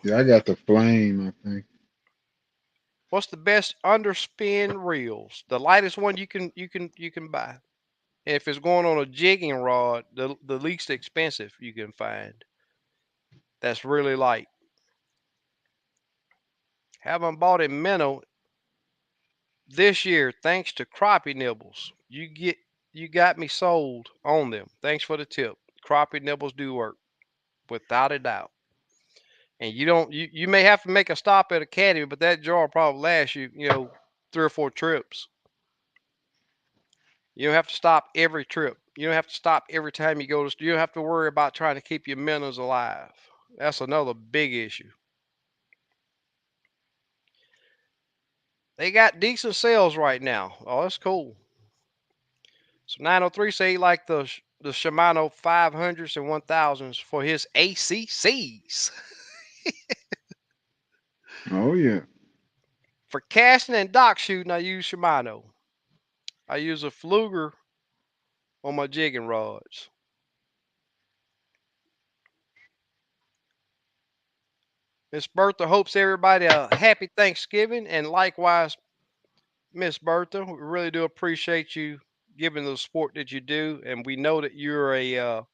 Yeah, I got the flame, I think. What's the best underspin reels? The lightest one you can buy. If it's going on a jigging rod, the least expensive you can find. That's really light. Haven't bought a minnow this year thanks to Crappie Nibbles. You got me sold on them. Thanks for the tip. Crappie Nibbles do work without a doubt. And you may have to make a stop at Academy, but that jar will probably last you 3 or 4 trips. You don't have to stop every trip. You don't have to stop every time you go to. You don't have to worry about trying to keep your minnows alive. That's another big issue. They got decent sales right now. Oh, that's cool. So 903 say he like the Shimano 500s and 1000s for his ACCs. Oh yeah. For casting and dock shooting, I use Shimano. I use a Fluger on my jigging rods. Miss Bertha hopes everybody a happy Thanksgiving, and likewise, Miss Bertha, we really do appreciate you giving the support that you do, and we know that you're a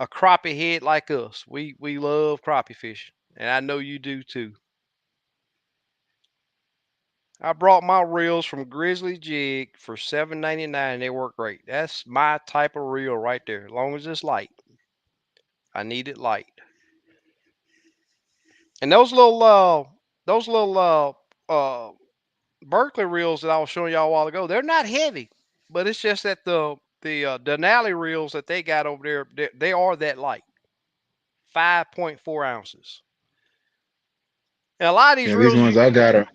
crappie head like us. We love crappie fishing, and I know you do too. I brought my reels from Grizzly Jig for $7.99. They work great. That's my type of reel right there. As long as it's light, I need it light. And those little Berkeley reels that I was showing y'all a while ago, they're not heavy, but it's just that the Denali reels that they got over there, they are that light, 5.4 ounces. And a lot of these Yeah, these reels, ones I got are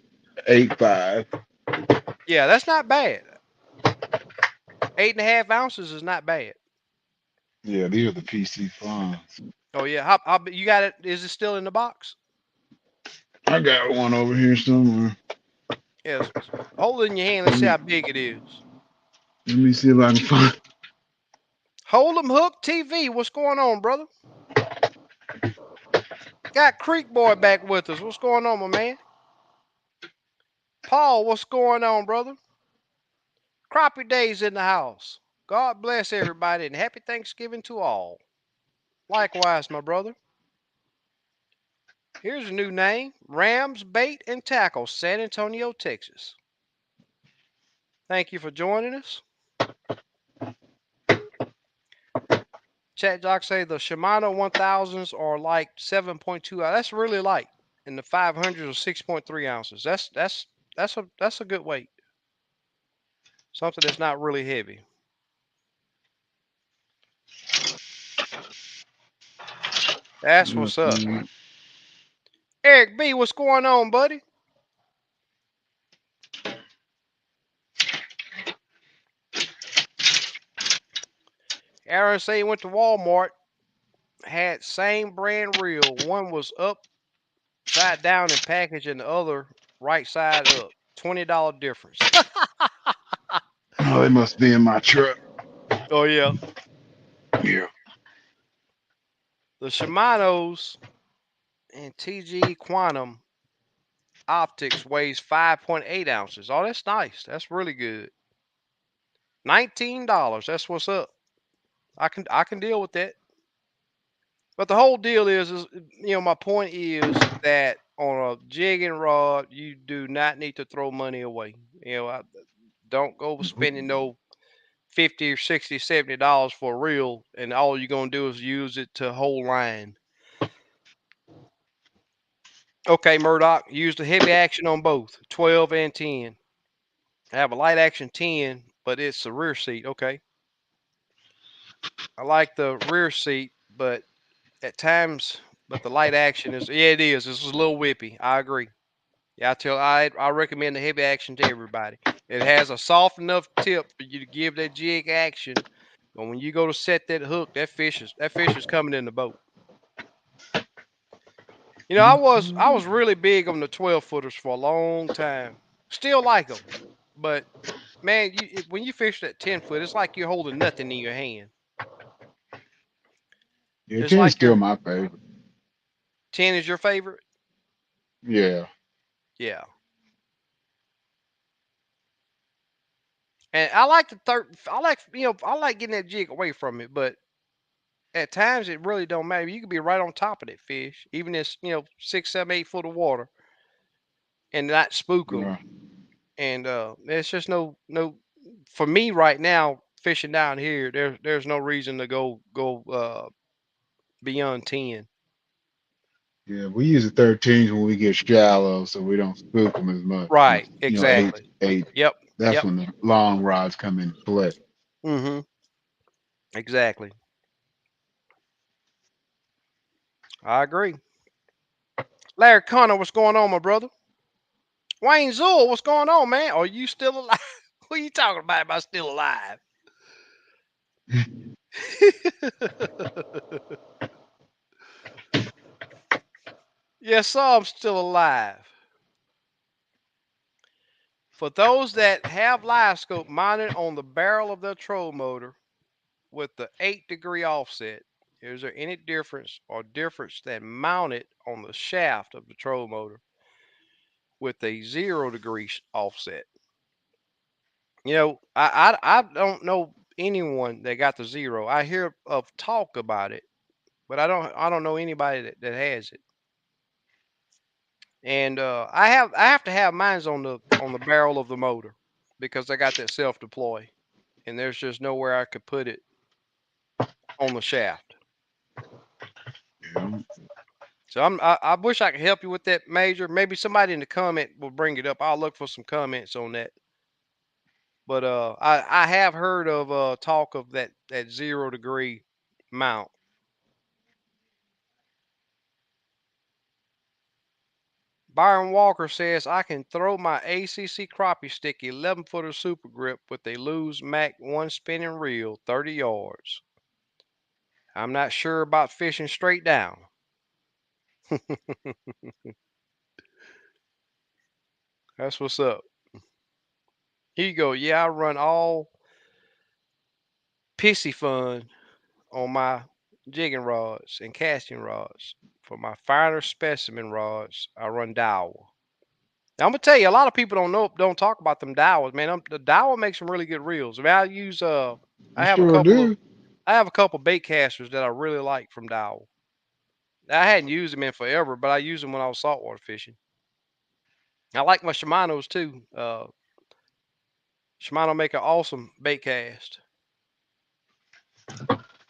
8.5. yeah, that's not bad. 8.5 ounces is not bad. Yeah, these are the PC phones. Oh yeah, how you got it? Is it still in the box? I got one over here somewhere. Yes. Hold it in your hand. Let's Let see me how big it is. let me see if I can find. Hold 'em hook TV. What's going on, brother? Got Creek Boy back with us. What's going on, my man? Paul, what's going on, brother? Crappie Days in the house. God bless everybody and happy Thanksgiving to all. Likewise, my brother. Here's a new name: Rams Bait and Tackle, San Antonio, Texas. Thank you for joining us. Chat Jock say the Shimano 1000s are like 7.2. That's really light, and the 500s are 6.3 ounces. That's a good weight. Something that's not really heavy. That's what's up. Nothing. Eric B, what's going on, buddy? Aaron say he went to Walmart, had same brand reel. One was upside down in package, and the other right side up. $20 difference. Oh, it must be in my truck. Oh yeah, Yeah. the Shimano's and TG Quantum Optics weighs 5.8 ounces. Oh, that's nice. That's really good. $19. That's what's up. I can deal with that. But the whole deal is my point is that on a jigging rod, you do not need to throw money away. Don't go spending no 50 or 60, $70 for a reel, and all you're gonna do is use it to hold line. Okay, Murdoch, use the heavy action on both 12 and 10. I have a light action 10, but it's the rear seat. Okay. I like the rear seat, but at times, but the light action is, yeah, it is. It's a little whippy. I agree. Yeah, I recommend the heavy action to everybody. It has a soft enough tip for you to give that jig action, but when you go to set that hook, that fish is coming in the boat. I was really big on the 12 footers for a long time. Still like them, but man, when you fish that 10 foot, it's like you're holding nothing in your hand. Yeah, It's 10's like still you're my favorite. 10 is your favorite. Yeah. Yeah, and I like the third. I like getting that jig away from it, but at times it really don't matter. You could be right on top of that fish, even if it's 6, 7, 8 foot of water, and not spook them. Yeah. And there's just no for me right now fishing down here. There's no reason to go beyond 10. Yeah. We use the 13s when we get shallow, so we don't spook them as much. But Right, eight, exactly. eight. Yep, That's yep. when the long rods come into play. Mm-hmm. Exactly. I agree. Larry Connor, what's going on, my brother? Wayne Zool, what's going on, man? Are you still alive? What are you talking about? Am I still alive? Yes, sir, I'm still alive. For those that have live scope mounted on the barrel of their troll motor with the 8-degree offset, is there any difference that mounted on the shaft of the troll motor with a 0-degree offset? I don't know anyone that got the zero. I hear of talk about it, but I don't know anybody that has it. And I have to have mines on the barrel of the motor because I got that self deploy, and there's just nowhere I could put it on the shaft. Yeah. So I wish I could help you with that, Major. Maybe somebody in the comment will bring it up. I'll look for some comments on that. But I have heard of talk of that 0-degree mount. Byron Walker says I can throw my ACC crappie stick 11-footer super grip with a loose Mac 1 spinning reel 30 yards. I'm not sure about fishing straight down. That's what's up. Here you go. Yeah, I run all pissy fun on my jigging rods and casting rods. For my finer specimen rods, I run dowel. Now, I'm gonna tell you, a lot of people don't talk about them dowels, man. The dowel makes some really good reels. I mean, I You have a sure couple of do. I have a couple bait casters that I really like from dowel. I hadn't used them in forever, but I used them when I was saltwater fishing. I like my Shimano's too. Shimano make an awesome bait cast.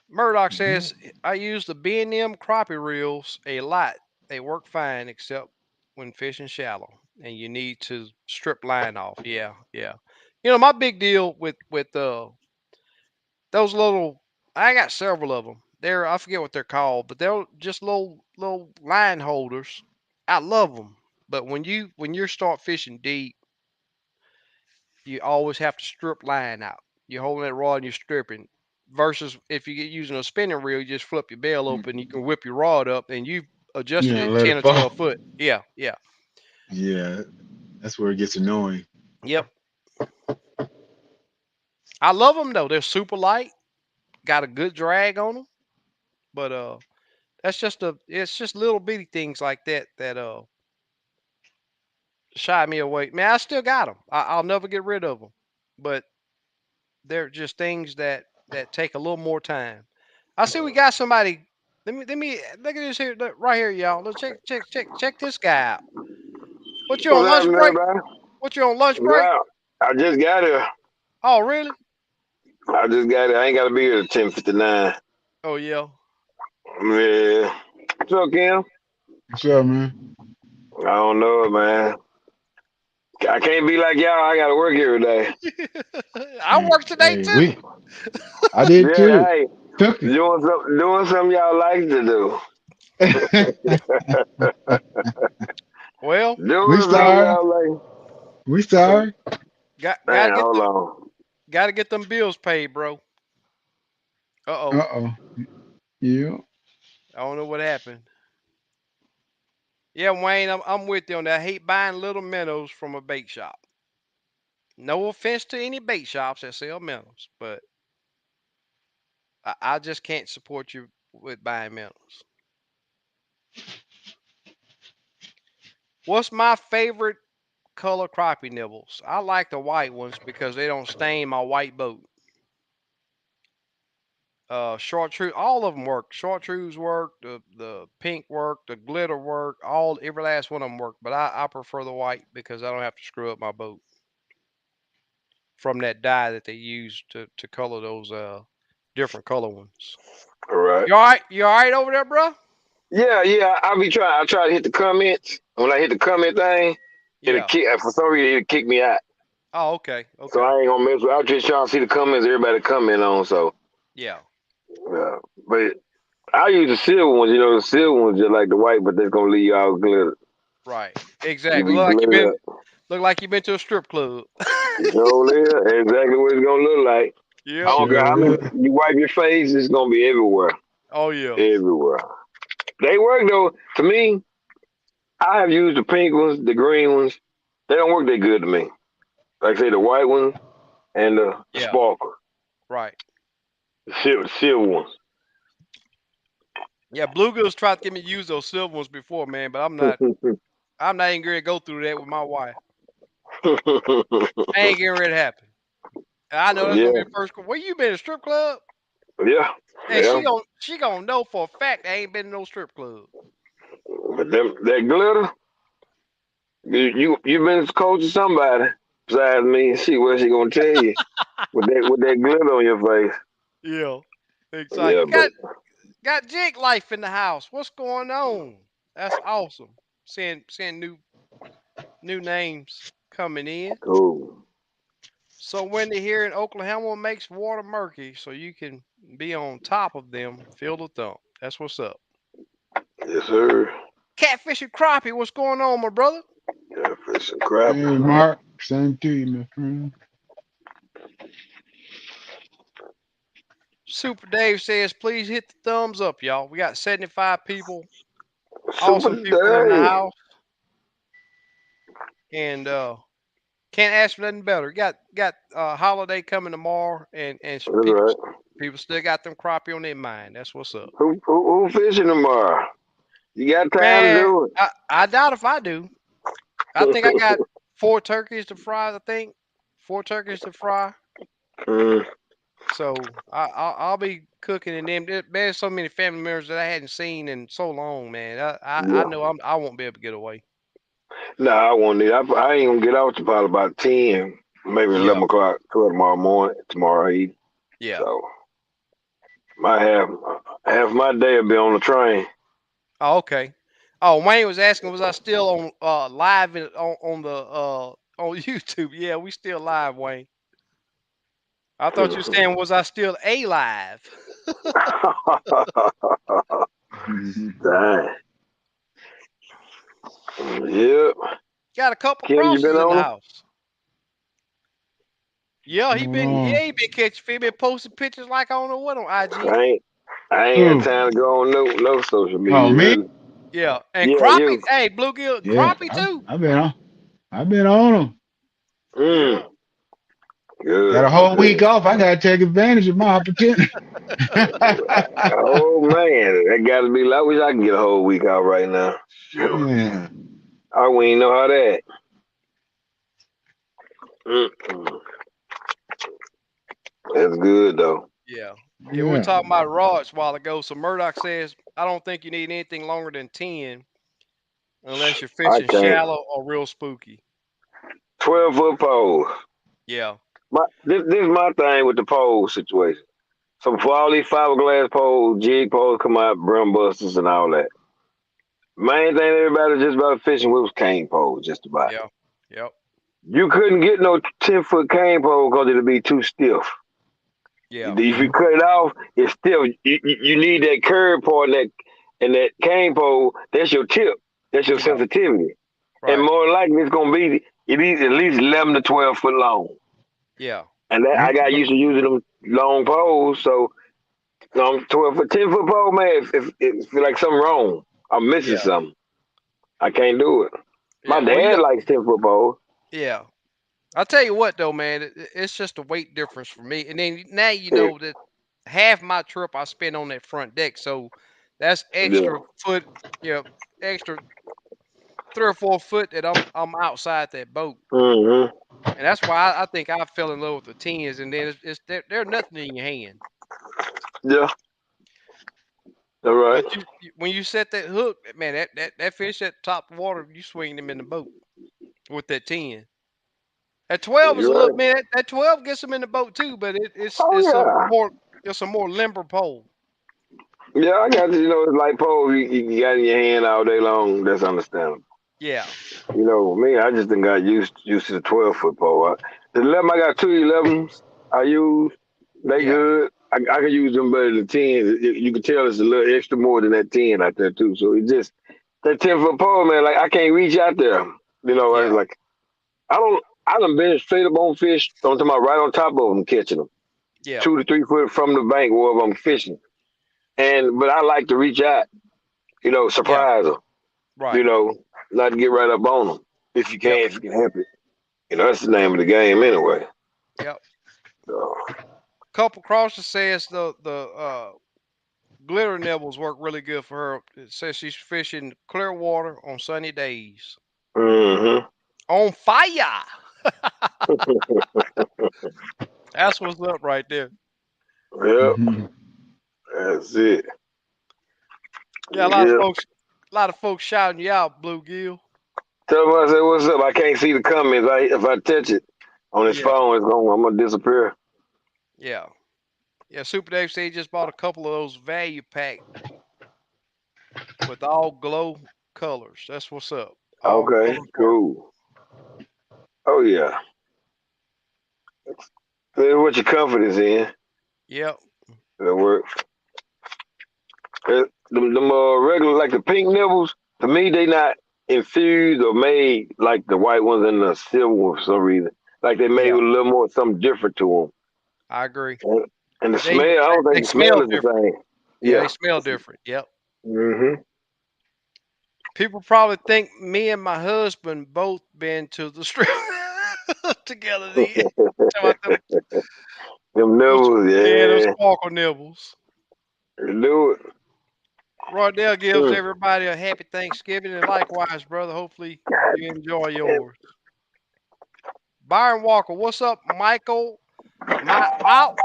Murdoch Yeah. says I use the B&M crappie reels a lot. They work fine except when fishing shallow and you need to strip line off. Yeah, yeah. You know my big deal with those little. I got several of them. They're I forget what they're called, but they're just little line holders. I love them, but when you start fishing deep, you always have to strip line out. You're holding that rod and you're stripping. Versus if you get using a spinning reel, you just flip your bail open, you can whip your rod up, and you've adjusted Yeah, it let it 10 or fall. 12 foot. Yeah, yeah, Yeah, that's where it gets annoying. yep. I love them though. They're super light, got a good drag on them, but that's just it's just little bitty things like that that shy me away. Man, I still got them. I'll never get rid of them, but they're just things that take a little more time. I see we got somebody. Let me look at this here right here, y'all. Let's check this guy out. What you on What's lunch happening, break? everybody? What you on lunch break? Now, I just got here. Oh really? I just got here. I ain't got to be here at 10:59. Oh yeah. Yeah. What's up, Kim? What's up, man? I don't know, man. I can't be like y'all. I got to work every day. I work today Hey, too. I did Yeah, too. hey, Took it. doing something y'all like to do. Well, We Doing something sorry. y'all like. We sorry. gotta Man, get hold the on. gotta get them bills paid, bro. Uh oh. Uh-oh. Yeah. I don't know what happened. Yeah, Wayne, I'm with you on that. I hate buying little minnows from a bait shop. No offense to any bait shops that sell minnows, but I just can't support you with buying minnows. What's my favorite color crappie nibbles? I like the white ones because they don't stain my white boat. Chartreuse, all of them work. Chartreuse work, the pink work, the glitter work, all every last one of them work. But I prefer the white because I don't have to screw up my boat from that dye that they use to color those different color ones. All right. You all right? You all right over there, bro? Yeah, yeah. I try to hit the comments. When I hit the comment thing, it'll Yeah. kick. For some reason, it'll kick me out. Oh, okay, So okay. I ain't gonna mess with. I was just trying to see the comments everybody comment on. So, Yeah, but I use the silver ones. You know, the silver ones just like the white, but that's gonna leave you all glitter. right. You Exactly. be glitter. Look like you've been to a strip club. Show there, exactly what it's gonna look like. I Yep. don't care Sure how many will. you wipe your face, it's gonna be everywhere. Oh yeah. Everywhere. They work though. To me, I have used the pink ones, the green ones. They don't work that good to me. Like I say, the white ones and the Yeah. sparkle, Right. the silver ones. Yeah. Bluegills tried to get me to use those silver ones before, man, but I'm not. I'm not even gonna go through that with my wife. I ain't getting ready to happen. I know that's gonna be Yeah, the first. Where you been, a strip club? yeah, And yeah. she gonna know for a fact I ain't been in no strip club. But that glitter, you been coach to somebody besides me. See what she gonna tell you with that glitter on your face. Yeah. Excited. Yeah, You but got Jake life in the house. What's going on? That's awesome. Seeing new names coming in. cool. So windy here in Oklahoma makes water murky, so you can be on top of them. Feel the thump. That's what's up. Yes, sir. Catfish and crappie, what's going on, my brother? Yeah, fish and crap. Hey, Mark. Same to you, my friend. Super Dave says, please hit the thumbs up, y'all. We got 75 people, Super awesome people in the day. house, and can't ask for nothing better. Got holiday coming tomorrow, and That's people right. people still got them crappie on their mind. That's what's up, Who fishing tomorrow? You got time to man. do I doubt if I do. I think I it. got 4 turkeys to fry. I think 4 turkeys to fry. Mm. So I'll be cooking and them. There's so many family members that I hadn't seen in so long, man. I Yeah. know I won't be able to get away. Nah, I won't need. I ain't gonna get out to probably about 10, maybe Yeah, 11 o'clock, 12 tomorrow morning, tomorrow evening. yeah. So my half my day will be on the train. Oh, okay. Oh, Wayne was asking, was I still on live on the on YouTube? Yeah, we still live, Wayne. I thought you were saying, was I still alive? Dang. Yep. Got a couple Kim, you been crosses in the on house. Yeah, Going on. he been catching, he been posting pictures like I don't know what on them? IG. I ain't had Who? time to go on no social Oh, media me? really. Yeah, and Yeah, crappie, you. hey, bluegill, Yeah, crappie too. I've been on. I've been on them. Yeah, Mm, Got good, a whole week good. off. I gotta take advantage of my opportunity. Oh man, that got to be. I wish I could get a whole week out right now. yeah, Shoot, Yeah, I wouldn't even know how that. Mm-mm. That's good though. yeah, yeah. We were yeah. talking about rods a while ago. So Murdoch says I don't think you need anything longer than 10 unless you're I fishing can't. shallow or real spooky. 12 foot pole. Yeah, This is my thing with the pole situation. So before all these fiberglass poles, jig poles come out, brim busters and all that. Main thing everybody just about fishing with was cane poles, just about. yeah, yep, You couldn't get no 10 foot cane pole because it'd be too stiff. yeah, If you cut it off, it's still you need that curve part and that cane pole. That's your tip. That's your yeah. sensitivity. And Right. more likely it's gonna be at least 11 to 12 foot long. Yeah, And that I Yep. got used to using them long poles. So 12 foot, 10 foot pole, man. If feel like something wrong, I'm missing yeah, something. I can't do it. My yeah. Well, dad likes 10 foot poles. yeah. I'll tell you what though, man, it's just a weight difference for me. And then now you Yeah, know that half my trip I spend on that front deck, so that's yeah. extra foot, you know, extra 3 or 4 foot that I'm outside that boat, Hmm. and that's why I think I fell in love with the tens. And then it's they're nothing in your hand, Yeah. All right. but when you set that hook, man, that fish at the top of the water, you swing them in the boat with that 10. At 12 is a You're little right. man. That 12 gets them in the boat too, but Oh yeah. it's a more limber pole. Yeah, I got you. You know, it's like pole you got in your hand all day long. That's understandable. Yeah, You know, me, I just done got used to the 12 foot pole. The 11, I got two 11s I use. They yeah, good. I can use them better than 10. You can tell it's a little extra more than that 10 out there too. So it just that 10 foot pole, man. Like I can't reach out there. You know, I was yeah, like I don't. I done been straight up on fish. On to my right on top of them, catching them yeah, 2 to 3 foot from the bank wherever I'm fishing. But I like to reach out. You know, yeah. surprise them. You Right. know, not to get right up on them Yep. if you can help it. You know, that's the name of the game anyway. Yep. So, Couple crosses says the glitter nibbles work really good for her. It says she's fishing clear water on sunny days. hmm. On fire. That's what's up right there. Yep, Mhm. that's it. Yeah, Yep. a lot of folks shouting you out, bluegill. Tell him I say what's up. I can't see the comments. If I touch it on his Yeah, phone, I'm gonna disappear. yeah, yeah. Super Dave said he just bought a couple of those value pack with all glow colors. That's what's up. All Okay, color part. cool. Oh yeah, that's what your confidence in. Yep. That work. Them regular like the pink nibbles. To me, they not infused or made like the white ones and the silver ones for some reason. Like they made Yeah, with a little more something different to I agree. them. And the They smell, I don't they think the smell smell is the different. same. Yeah, they Yeah. smell different. Yep. Hmm. People probably think me and my husband both been to the strip together. Then talking about Them nibbles, them yeah. sparkle nibbles. Do it. Roydell gives Mm. everybody a happy Thanksgiving, and likewise, brother. Hopefully you enjoy yours. Byron Walker, what's up, Michael? My out.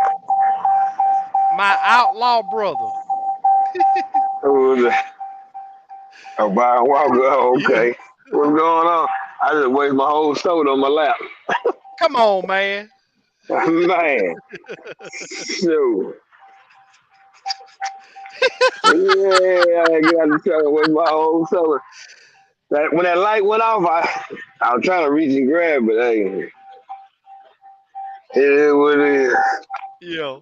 My outlaw brother. Oh, about a while ago. Yeah. Okay. What's going on? I just wasted my whole soda on my lap. Come on, man. Man. Shoot. Yeah, I get out the truck and waste my whole soda. That when that light went off, I was trying to reach and grab, but hey, it is what it is. Yeah.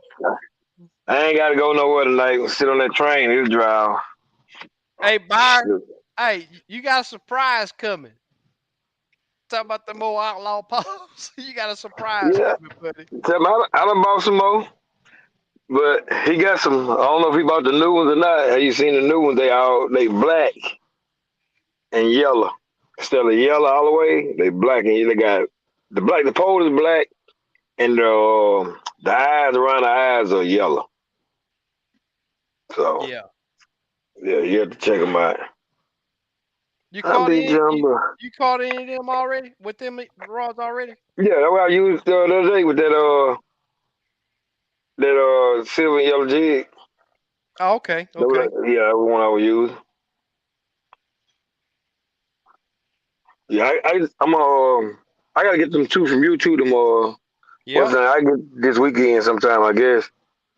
I ain't gotta go nowhere tonight. Sit on that train. It'll drive. Hey, Byron. Hey, you got a surprise coming. Talk about the more outlaw pops. You got a surprise Yeah. coming, buddy. Tell me, I done bought some more, but he got some. I don't know if he bought the new ones or not. Have you seen the new ones? They black and yellow. Instead of yellow all the way, they black and they got the black. The pole is black, and the eyes around the eyes are yellow. So Yeah. yeah, you have to check them out. You I caught be any? jumbo. You caught any of them already? With them rods already? Yeah, that's what I used the other day with that silver and yellow jig. Oh, okay. Yeah, Okay. that was one I would use. Yeah, I gotta get them two from you too. Them what's Yep. that? I get this weekend sometime. I guess.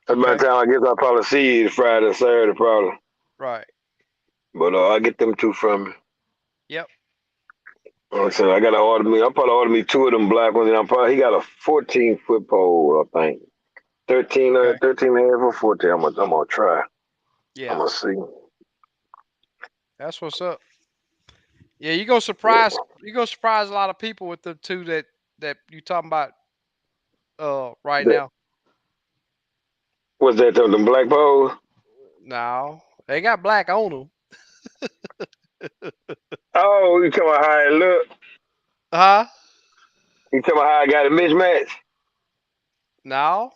That's by Okay. the time I guess I'll probably see you Friday, or Saturday, probably. Right. But I get them two from you. Yep. Like I said, I gotta order me. I'll probably order me two of them black ones. And he got a 14-foot pole, I think. 13, Okay. 13 and a half or 14. I'm gonna try. I'm Yeah. gonna see. That's what's up. Yeah, you gonna surprise. You gonna surprise a lot of people with the two that you talking about right That, now. what's that? Them black poles? No, they got black on them. Oh, you talking about how it look? Huh? You talking about how I got it mismatched? No.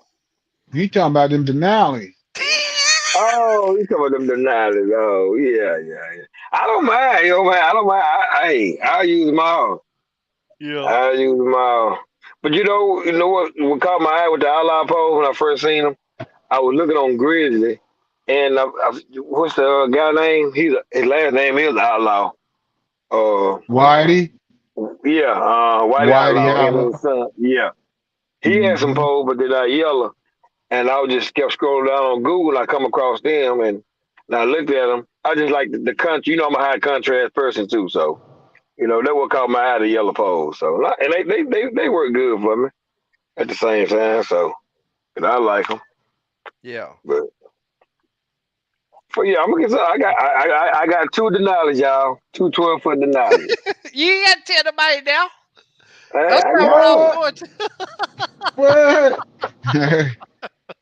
You talking about them Denali? Oh, you talking about them Denali? Oh, yeah, yeah, yeah. I don't mind, yo, man. I don't mind. Hey, I'll use them all. Yeah. I'll use them all. But you know what caught my eye with the outlaw pole when I first seen them? I was looking on Grizzly, and what's the guy name? His last name is Outlaw. Uh, Whitey? yeah, White Whitey Outlaw, him and Outlaw? his son. Yeah, he had some Mm-hmm. poles, but they're not yellow. And I just kept scrolling down on Google, and I come across them, and I looked at them. I just like the country. You know, I'm a high contrast person too, so that what caught my eye, the yellow poles. So, and they work good for me at the same time. So, and I like them. Yeah. But yeah, I'm gonna get some. I got two Denali's, y'all. Two 12-foot Denali's. You ain't got to tell nobody now. Hey, That's I not got what I was What? going to. What?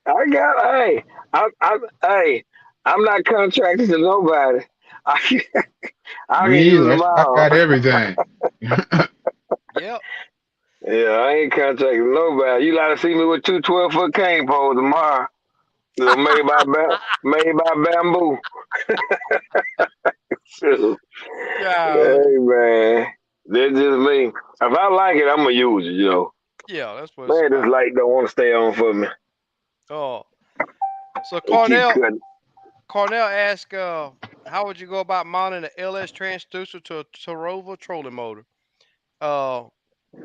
I got hey, I'm not contracted to nobody. I I can Me use either. them I all. got everything. Yep. Yeah, I ain't contracted to nobody. You like to see me with two 12-foot cane poles tomorrow. Made by bamboo. Shoot. Golly. Hey man, that's just me. If I like it, I'm gonna use it. Yeah, that's what it's Man, this about. light don't want to stay on for me. Oh, so It keep Cornell cutting. asked, how would you go about mounting an LS transducer to a Torova trolling motor? Uh,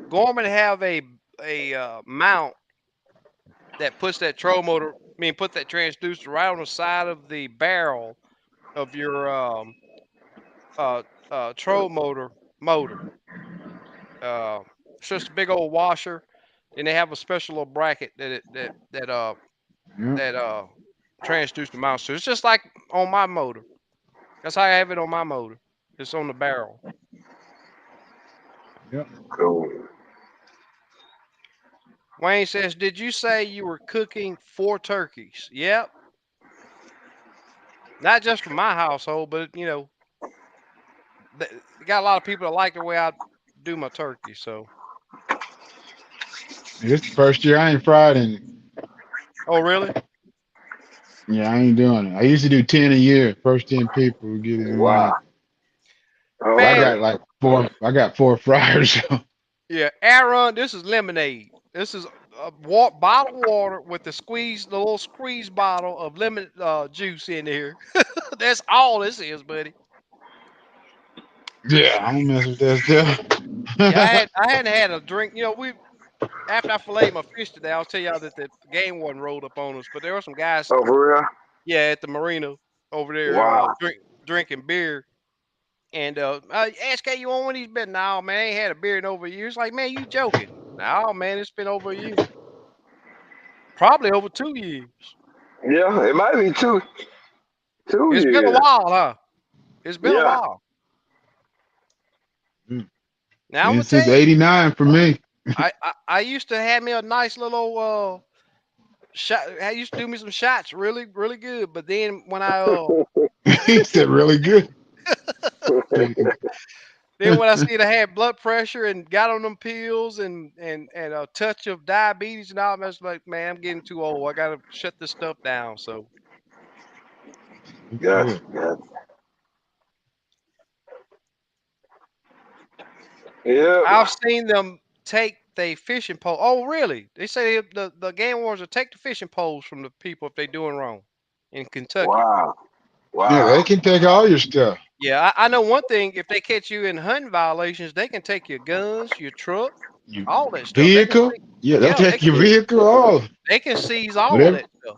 Gorman have a mount that puts that troll motor. I mean, put that transducer right on the side of the barrel of your troll motor. It's just a big old washer. Then they have a special little bracket Yep. that transducer mounts to. It's just like on my motor. That's how I have it on my motor. It's on the barrel. Yep. Cool. Wayne says, "Did you say you were cooking 4 turkeys?" Yep. Not just for my household, but got a lot of people that like the way I do my turkey. So, This the first year I ain't fried any. oh really? Yeah, I ain't doing it. I used to do 10 a year. First 10 people would get in Wow. line. But I Man, got like four. I got four fryers. yeah, Aaron, this is lemonade. This is bottled water with the little squeeze bottle of lemon juice in here. That's all this is, buddy. Yeah, I don't mess with that Yeah, stuff. I hadn't had a drink. We after I filleted my fish today, I'll tell y'all that the game wasn't rolled up on us, but there were some guys, Oh, for real? yeah, at the marina over there, Wow. drinking beer. And I asked, "Hey, you want one of these?" But no, man, I ain't had a beer in over a year. It's like, man, you joking? No, man, it's been over a year, probably over 2 years. Yeah, it might be two It's been a years. while, huh? It's been a Yeah. while. Now I'm Been gonna tell since you, '89 for me. I used to have me a nice little shot. I used to do me some shots, really, really good. But then when He said really good. I seen I had blood pressure and got on them pills and a touch of diabetes and all, I was like, man, I'm getting too old. I gotta shut this stuff down. So Gotcha. Gotcha. Yeah. I've seen them take the fishing pole. Oh, really? They say the game wardens will take the fishing poles from the people if they doing wrong in Kentucky. Wow. Yeah, they Wow. can take all your stuff. Yeah, I know one thing. If they catch you in hunting violations, they can take your guns, your truck, Your all that stuff. They can vehicle. take, Yeah, they'll yeah, take your vehicle. All they can seize all of whatever, that stuff.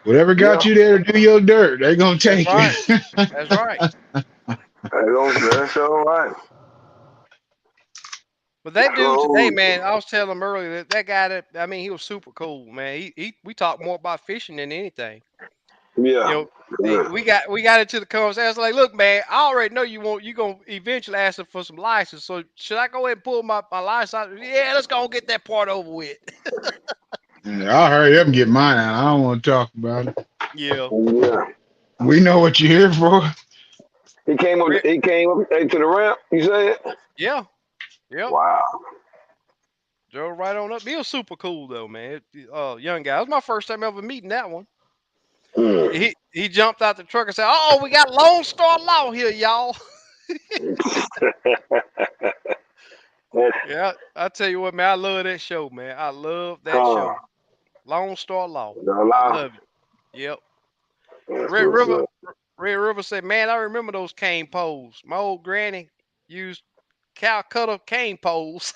whatever Yeah. got you there to do your dirt, they gonna That's take right. it. That's right. That's all right. But that dude today, Oh, man, I was telling him earlier that guy he was super cool, man. We talked more about fishing than anything. You yeah. know, Yeah. we got into the conversation. I was like, look, man, I already know you gonna eventually ask him for some license. So should I go ahead and pull my license out? Yeah, let's go and get that part over with. Yeah, I'll hurry up and get mine out. I don't want to talk about it. Yeah. Yeah. We know what you're here for. He came up. Re- He came up to the ramp. You said? Yeah. Yep. Wow. Drove right on up. He was super cool though, man. Young guy. It was my first time ever meeting that one. Mm. He jumped out the truck and said, "Oh, we got Lone Star Law here, y'all." Yeah, I tell you what, man, I love that show, man. I love that Huh. show. Lone Star Law. No I lie. love it. Yep. That's Red what's River up. Red River said, man, I remember those cane poles. My old granny used Calcutta cane poles.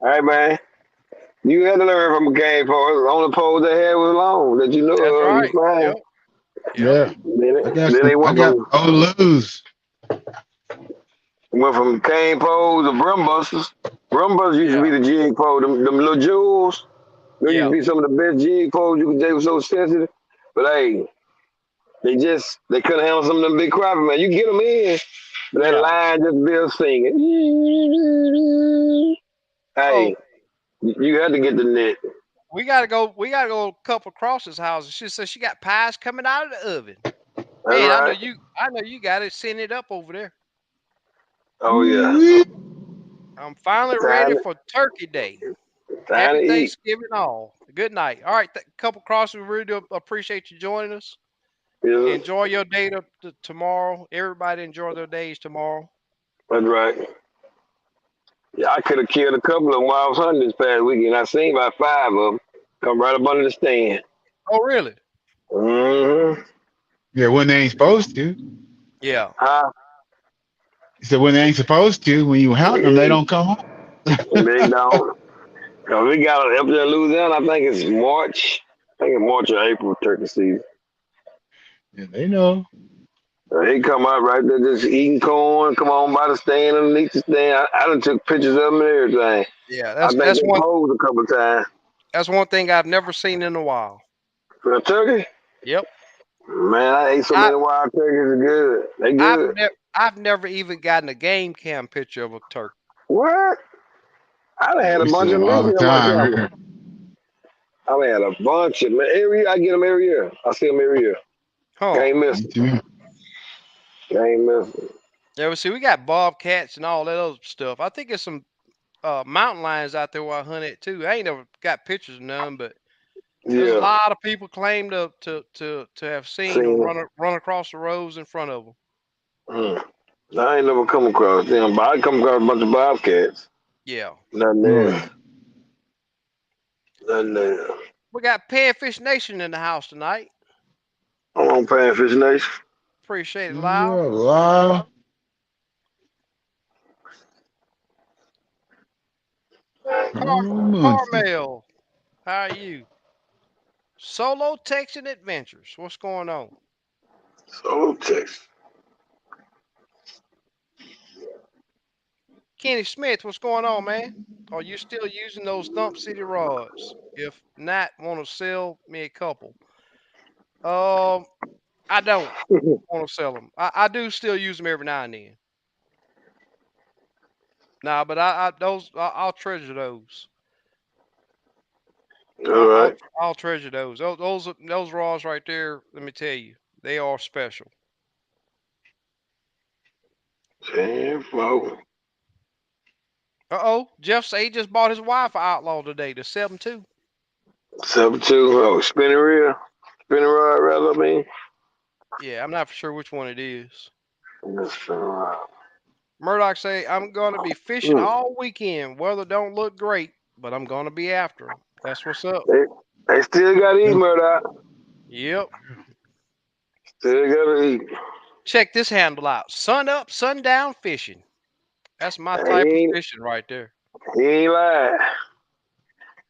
All right, man. You had to learn from a game pole. The only pole they had was long that you That's know of. You right. fine. Yep. Yep. Yeah, Then they I went got from old Lou's. cane poles to brim busters. Brim busters used to Yeah. be the jig pole. Them little jewels. Those used to Yeah. be some of the best jig poles you could. They were so sensitive, but hey, they couldn't handle some of them big crappie, man. You get them in, but that Yeah. line just be singing. Oh, Hey, you had to get the net. we gotta go a couple Cross's houses. She said she got pies coming out of the oven. That's Man, right. I know you got it. Send it up over there. Oh yeah. I'm finally ready Time, for Turkey Day. time Happy to eat. Thanksgiving all. Good night. All right, couple crosses. We really do appreciate you joining us. Yeah, Enjoy your day tomorrow. Everybody enjoy their days tomorrow. that's right. Yeah, I could have killed a couple of them while I was hunting this past weekend. I seen about five of them come right up under the stand. Oh, really? Mm-hmm. Yeah, when they ain't supposed to. Yeah. Huh? He said when they ain't supposed to. When you hunt them, they Yeah, don't come home. they don't. 'Cause we got up there in Louisiana. I think it's March. I think it's March or April turkey season. Yeah, they know. They come out right there just eating corn. Come on by the stand underneath the stand. I done took pictures of them and everything. Yeah. I That's think that's they one posed a couple of times. that's one thing I've never seen in a while. For a turkey, Yep. man, I ate so I many wild turkeys. They're good. They good. I've never even gotten a game cam picture of a turkey. What? I done had a We see bunch of them all the missing on my time camera. here. I done had a bunch of every year. I get them every year. I see them every year. Huh. Can't miss Me them. too. Can't miss them. Yeah, well, see, we got bobcats and all that other stuff. I think there's some mountain lions out there where I hunt at too. I ain't never got pictures of none, but there's a Yeah, lot of people claim to have seen them seen them. run across the roads in front of them. Mm. I ain't never come across them, but I come across a bunch of bobcats. Yeah. Nothing else. Right. Nothing else. We got Panfish Nation in the house tonight. I'm on Panfish Nation. Appreciate it, Lyle. Yeah, wow. Oh, monthly. Carmel, how are you? Solo Texan Adventures. What's going on? So Texas. Kenny Smith, what's going on, man? Are you still using those Thump City rods? If not, want to sell me a couple? Um, I don't want to sell them. I do still use them every now and then. Nah, but I'll treasure those. All right. I'll treasure those. Those rods right there. Let me tell you, they are special. 10-4. Jeff said he just bought his wife an Outlaw today, the 7.2. 7-2. Oh, spinning reel. Spinning rod, rather, I mean. Yeah, I'm not for sure which one it is. That's spinning rod. Murdoch say I'm gonna be fishing Mm. all weekend. Weather don't look great, but I'm gonna be after them. That's what's up. They, they still got to eat, Yep. Murdoch. Yep. Still got to eat. Check this handle out. Sun up, sundown fishing. That's my He type of ain't, fishing right there. he ain't lying.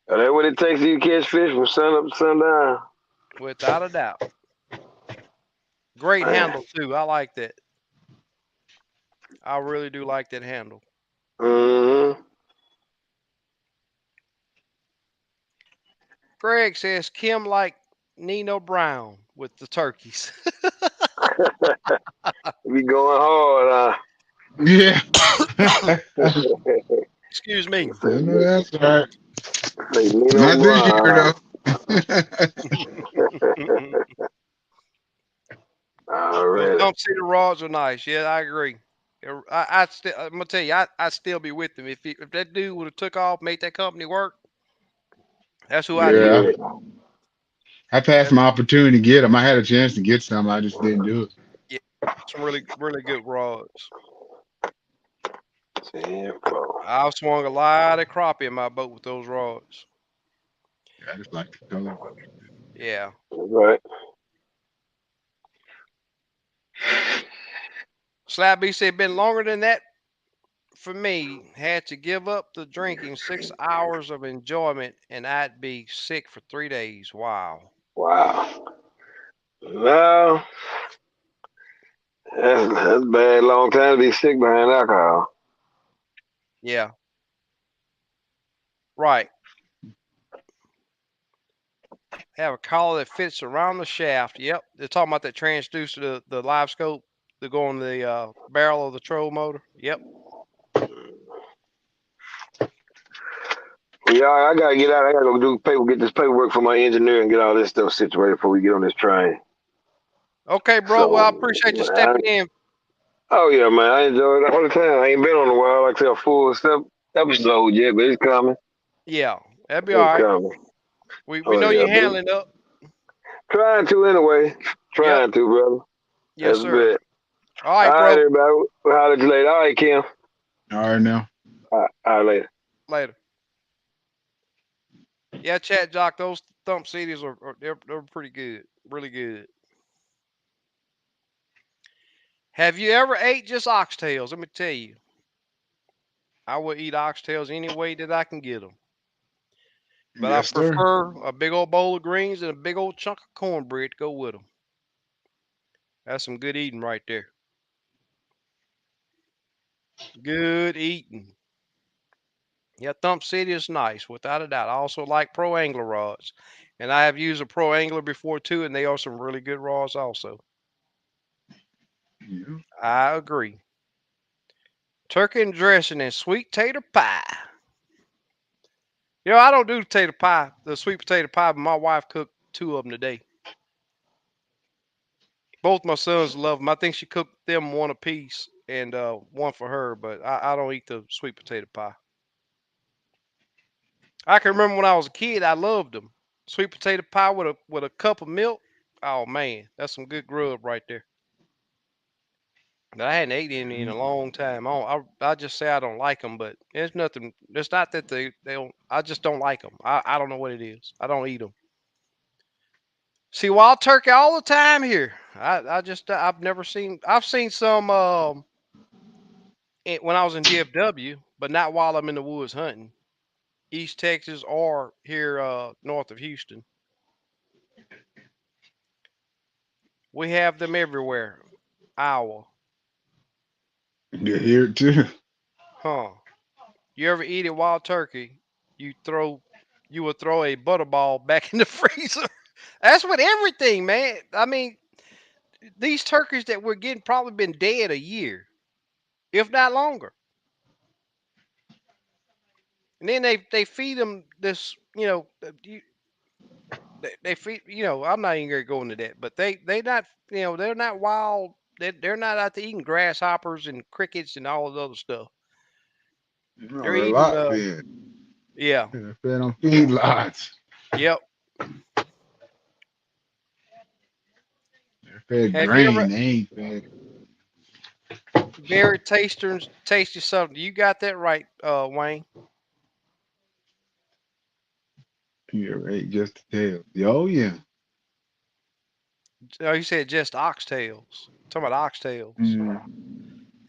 That's what it takes to catch fish from sun up to sundown. Without a doubt. Great Man. handle too. I like that. I really do like that handle. Mm-hmm. Greg says Kim like Nino Brown with the turkeys. We going hard, Yeah. huh? Excuse me. say, I know that's right. say Nino Not this year Brown. though. Those Already. Thump City rods are nice. Yeah, I agree. I'm gonna tell you, I'd still be with him if that dude would have took off, made that company work. That's who I'd be Yeah. with. Yeah. I passed That, my opportunity to get them. I had a chance to get some. I just didn't do it. yeah, some really good rods. 10-4. I've swung a lot of crappie in my boat with those rods. I just like the color. Yeah. Right. Slab B said been longer than that for me. Had to give up the drinking 6 hours of enjoyment and I'd be sick for 3 days. Wow. Wow. No, that's bad. Long time to be sick behind alcohol. Yeah. Right. Have a collar that fits around the shaft. Yep. They're talking about that transducer, the live scope to go on the barrel of the troll motor. Yep. Yeah, I gotta get out. I gotta go do paper, get this paperwork for my engineer and get all this stuff situated before we get on this train. Okay, bro. Well, I So, appreciate you man, stepping in. oh yeah, man, I enjoyed it all the time. I ain't been on a while, like I said, a full step episode yet, but it's coming. Yeah, that'd be all It's right. coming. We Oh know yeah, you're but handling up. trying to anyway. Yep. Trying to, brother. Yes, That's a sir. bit. All All right, right, bro. everybody. We'll holler at you later. All right, Kim. All right now. All right, later. Later. Yeah, chat jock. Those thump CDs they're pretty good. Really good. Have you ever ate just oxtails? Let me tell you, I would eat oxtails any way that I can get them. But I Yes, sir. prefer a big old bowl of greens and a big old chunk of cornbread to go with them. That's some good eating right there. Good eating. Yeah, Thump City is nice, without a doubt. I also like Pro Angler rods. And I have used a Pro Angler before too, and they are some really good rods also. Yeah. I agree. Turkey and dressing and sweet tater pie. You know, I don't do potato pie, the sweet potato pie, but my wife cooked two of them today. Both my sons love them. I think she cooked them one apiece and one for her, but I don't eat the sweet potato pie. I can remember when I was a kid, I loved them. Sweet potato pie with a cup of milk. Oh man, that's some good grub right there. But I hadn't ate any in a long time. I just say I don't like them, but it's nothing. It's not that they don't. I just don't like them. I don't know what it is. I don't eat them. See wild turkey all the time here. I just I've never seen. I've seen some when I was in DFW, but not while I'm in the woods hunting. East Texas or here north of Houston. We have them everywhere. Iowa, You hear it too. huh? You ever eat a wild turkey? You throw, you will throw a butterball back in the freezer. That's with everything, man. I mean, these turkeys that we're getting probably been dead a year, if not longer. And then they feed them this, they feed, I'm not even gonna go into that, but they not, they're not wild. They're not out there eating grasshoppers and crickets and all the other stuff. No, They're they're eating, lot fed. yeah, They're fed on feedlots. yep. They're fed Have you ever grain. They ain't fed. very tasty something? You got that right, Wayne. You ever ate just the tail? Oh yeah. Oh, you said just oxtails. Talking about oxtails. Mm.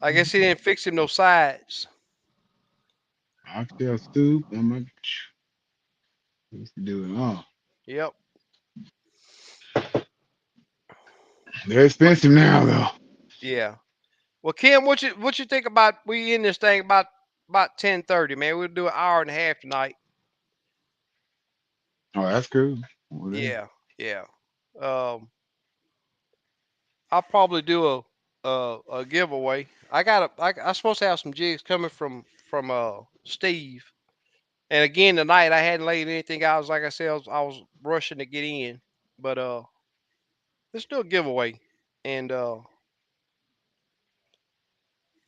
I guess he didn't fix him no sides. Oxtail soup. Used to do it all. Yep. They're What? expensive now though. Yeah. Well, Kim, what you think about we in this thing about 10:30, man? We'll do an hour and a half tonight. Oh, that's cool. Whatever. Yeah. Yeah. Um, I'll probably do a giveaway. I'm supposed to have some jigs coming from Steve. And again tonight I hadn't laid anything out. Like I said, I was rushing to get in, but let's do a giveaway. And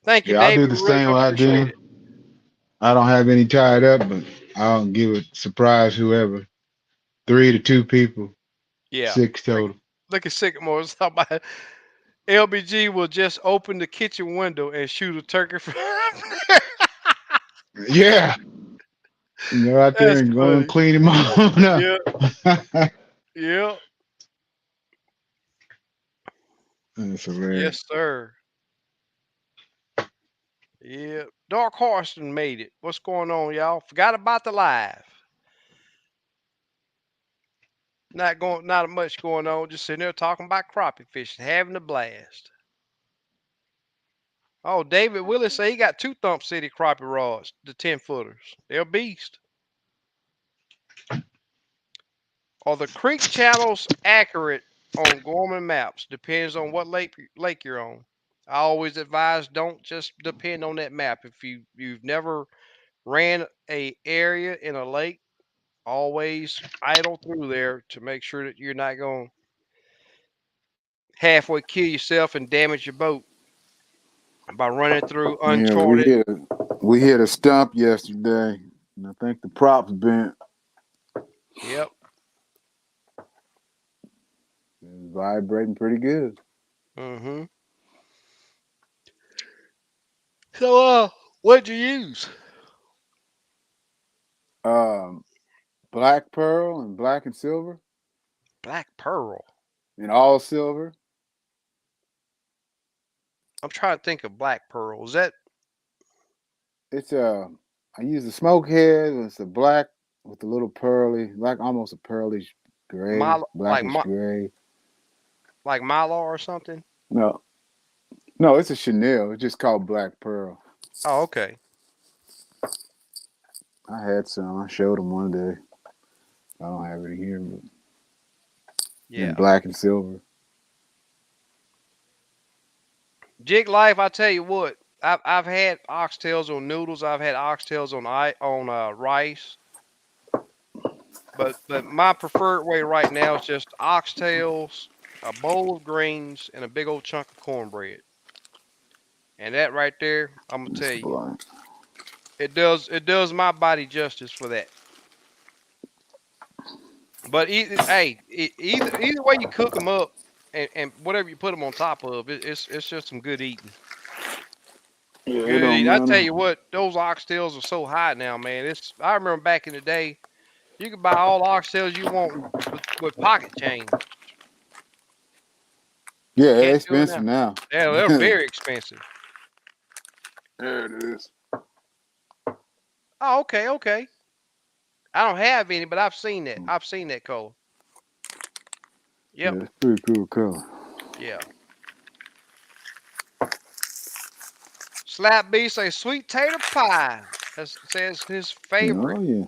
thank you, Yeah, I'll David. do We the really same do way I appreciate do. it. I don't have any tied up, but I'll give it surprise whoever. 3 to 2 people. Yeah. Six Look, total. look at Sycamore. Somebody LBG will just open the kitchen window and shoot a turkey from there. Yeah. And go out there That's and go and funny. clean him on up. Yeah. Yeah. That's hilarious. Yes, sir. Yeah. Dark Horse made it. What's going on, y'all? Forgot about the live. Not much going on. Just sitting there talking about crappie fishing, having a blast. Oh, David Willis say he got two Thump City crappie rods, the 10 footers. They're a beast. Are the creek channels accurate on Gorman maps? Depends on what lake you're on. I always advise don't just depend on that map. If you've never ran a area in a lake, always idle through there to make sure that you're not going to halfway kill yourself and damage your boat by running through Yeah, uncharted. we hit a stump yesterday, and I think the props bent. Yep. It was vibrating pretty good. Mm-hmm. So, what'd you use? Um, Black pearl and black and silver, Black pearl. and all silver. I'm trying to think of black pearl. Is that It's I use the smoke head. It's a black with a little pearly, like almost a pearlish gray, Mylar, blackish gray. like Mylar or something? No, no, it's a Chanel. It's just called black pearl. Oh, okay. I had some. I showed them one day. I don't have it here, but in Yeah. black and silver. Jig life. I tell you what. I've had oxtails on noodles. I've had oxtails on rice. But my preferred way right now is just oxtails, a bowl of greens, and a big old chunk of cornbread. And that right there, I'm gonna tell It's you, black. it does my body justice for that. But either way you cook them up, and whatever you put them on top of, it's just some good eating. Yeah, it Good don't eat. I tell matter. you what, those oxtails are so hot now, man. It's I remember back in the day, you could buy all the oxtails you want with pocket change. Yeah, Can't it's do it expensive now. now. Yeah, they're very expensive. There it is. Oh, okay, okay. I don't have any, but I've seen that. I've seen that color. Yep. Yeah, it's pretty cool color. Yeah. Slap B say sweet tater pie. That says his favorite. Oh yeah.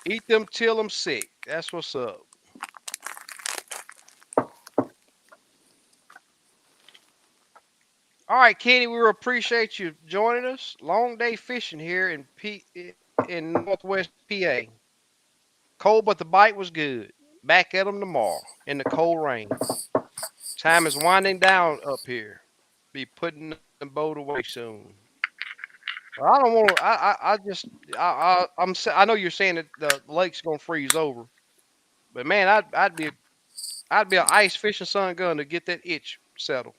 Eat them till I'm sick. That's what's up. All right, Kenny, we appreciate you joining us. Long day fishing here in Northwest PA. Cold, but the bite was good. Back at 'em tomorrow in the cold rain. Time is winding down up here. Be putting the boat away soon. Well, I don't want to. I just. I know you're saying that the lake's gonna freeze over, but man, I'd be an ice fishing sun gun to get that itch settled.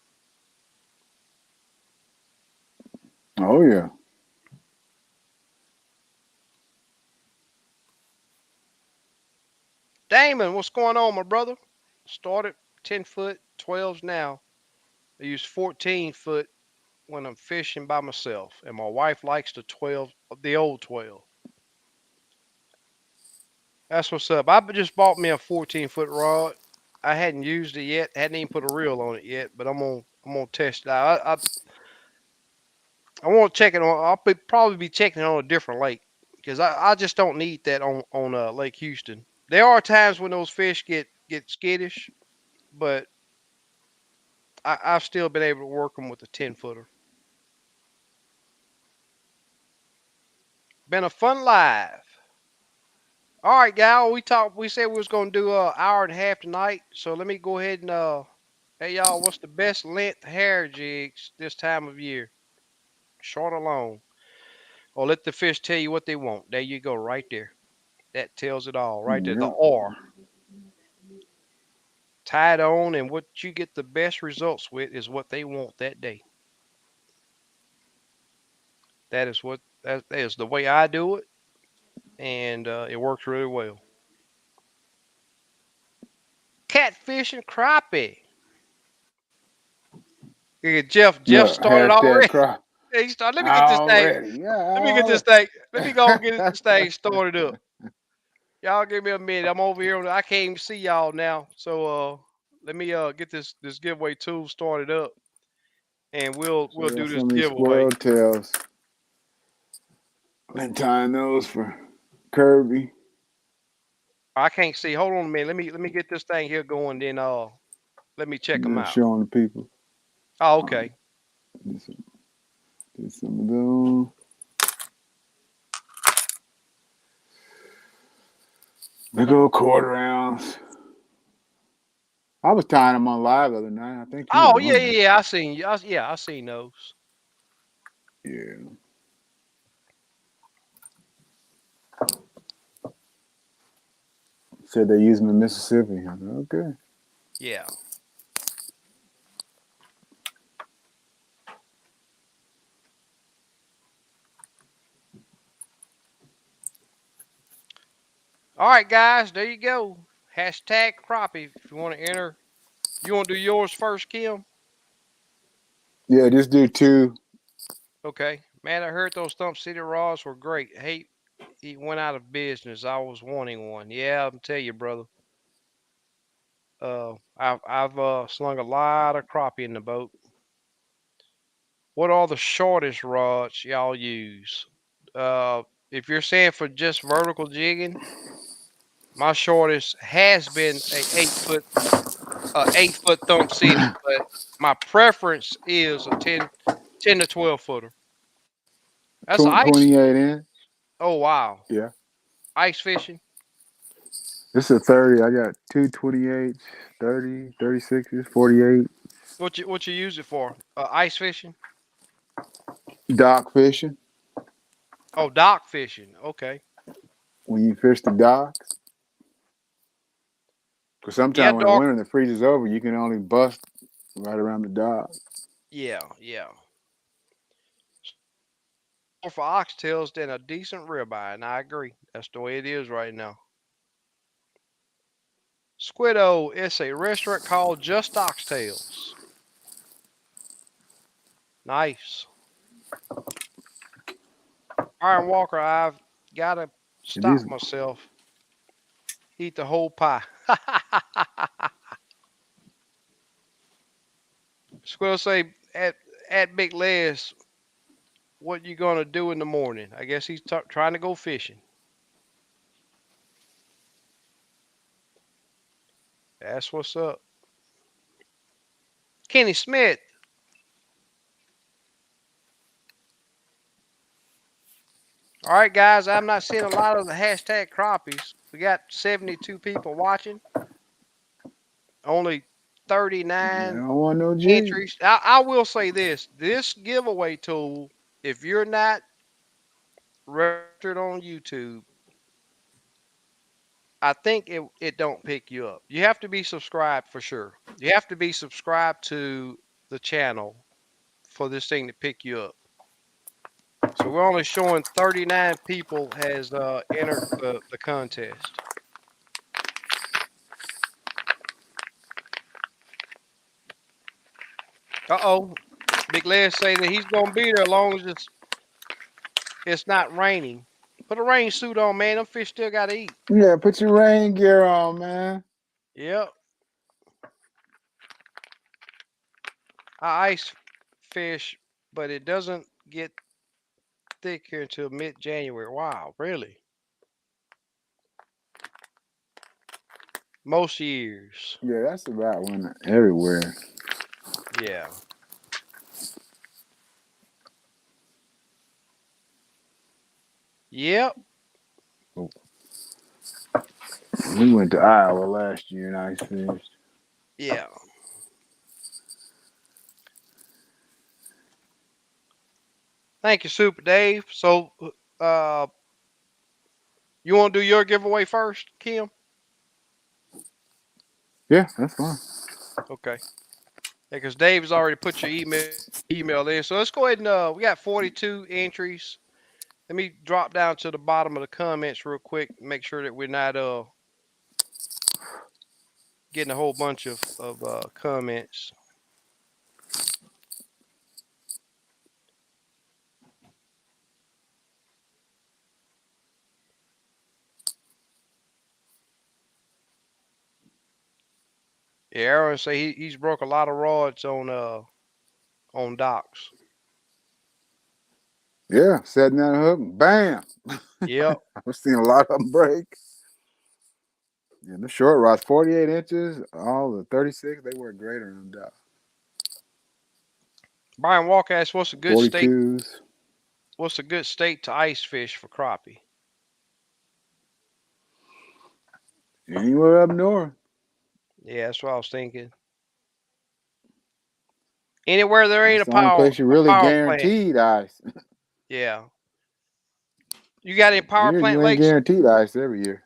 Oh yeah. Damon, what's going on, my brother? Started 10 foot, 12s now. I use 14 foot when I'm fishing by myself, and my wife likes the 12, the old 12. That's what's up. I just bought me a 14 foot rod. I hadn't used it yet. Hadn't even put a reel on it yet, but I'm gonna test it out. I want to check it on. Probably be checking it on a different lake because I just don't need that on Lake Houston. There are times when those fish get skittish, but I've still been able to work them with a 10 footer. Been a fun live. All right, gal. We talked. We said we was gonna do an hour and a half tonight. So let me go ahead and hey y'all, what's the best length hair jigs this time of year? Short or long? Or let the fish tell you what they want. There you go, right there. That tells it all, right there. The Yep. R. Tied on, and what you get the best results with is what they want that day. That is the way I do it, and it works really well. Catfish and crappie. Yeah, Jeff Look, started hashtag already. crop He started. Let me get this thing. already. Let me get Yeah. this thing. Let me go and get this thing started up. Y'all give me a minute. I'm over here. I can't even see y'all now. So let me get this giveaway tool started up, and So we'll we got do this some of these giveaway. squirrel tails. Been tying those for Kirby. I can't see. Hold on a minute. Let me get this thing here going. Then let me check And them they're out. showing the people. Oh, Um, okay. did some of those. Big old quarter ounce. I was tying them on live the other night. I think you Oh was yeah, on yeah, there. yeah. I seen you. Yeah, I seen those. Yeah. Said they use them in Mississippi. I said, okay. Yeah. All right, guys. There you go. Hashtag crappie. If you want to enter, you want to do yours first, Kim? Yeah, just do two. Okay. Man, I heard those Stump City rods were great. Hey, he went out of business. I was wanting one. Yeah, I'm tell you, brother. I've slung a lot of crappie in the boat. What are the shortest rods y'all use? Uh, if you're saying for just vertical jigging, my shortest has been a 8 foot thump city, but my preference is a 10 to 12 footer. That's ice. 28 in. Oh wow, Yeah. ice fishing. This is a 30. I got two 28s, 30, 36s, 48. What you use it for? Ice fishing. Dock fishing. Oh, dock fishing. Okay. When you fish the docks. Because Yeah, sometimes when the dark. winter and it freezes over, you can only bust right around the dock. Yeah, yeah. More for oxtails than a decent ribeye, and I agree. That's the way it is right now. Squiddo, it's a restaurant called Just Oxtails. Nice. Iron Walker, I've got to stop These, myself. Eat the whole pie. Squiddo say at Big Les, what you gonna do in the morning? I guess he's trying to go fishing. That's what's up. Kenny Smith. All right, guys. I'm not seeing a lot of the hashtag crappies. We got 72 people watching. Only I 39 don't want no jig. entries. I will say this: this giveaway tool, if you're not registered on YouTube, I think it don't pick you up. You have to be subscribed for sure. You have to be subscribed to the channel for this thing to pick you up. So we're only showing 39 people has entered the contest. Uh-oh. Big Les say that he's gonna be there as long as it's not raining. Put a rain suit on, man. Them fish still gotta eat. Yeah, put your rain gear on, man. Yep. I ice fish, but it doesn't get thick here until mid-January. Wow, really? Most years. Yeah, that's about when everywhere. Yeah. Yep. We went to Iowa last year and ice fished. Yeah. Thank you, Super Dave. So, uh, you want to do your giveaway first, Kim? Yeah, that's fine. Okay. Yeah, because Dave's already put your email in. So let's go ahead and we got 42 entries. Let me drop down to the bottom of the comments real quick. Make sure that we're not getting a whole bunch of comments. Yeah, Aaron say he's broke a lot of rods on docks. Yeah, setting that hook, bam. Yep. I've seen a lot of them break. Yeah, the short rods, 48 inches, all the 36, they work great on them. Brian Walker asks, what's a good state? 42s. What's a good state to ice fish for crappie? Anywhere up north. Yeah, that's what I was thinking. Anywhere there ain't That's the only place you a really power plant. guaranteed ice. Yeah. You got any power Here plant you ain't lakes? guaranteed ice every year.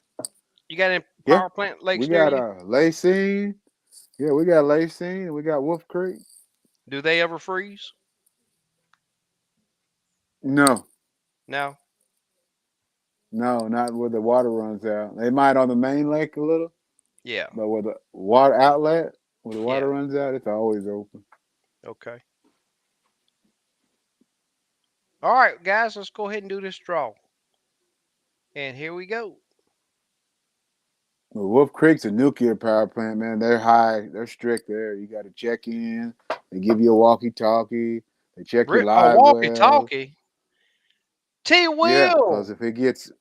You got any Yeah, power plant we lakes near got you? Lacine. Yeah, we got Lacine. We got Wolf Creek. Do they ever freeze? No, No. no, not where the water runs out. They might on the main lake a little, Yeah. but where the water outlet, where the water Yeah. runs out, it's always open. Okay. All right, guys, let's go ahead and do this draw. And here we go. Well, Wolf Creek's a nuclear power plant, man. They're high. They're strict there. You got to check in. They give you a walkie-talkie. They check your A live walkie well. talkie. T Yeah, because Will. T if it gets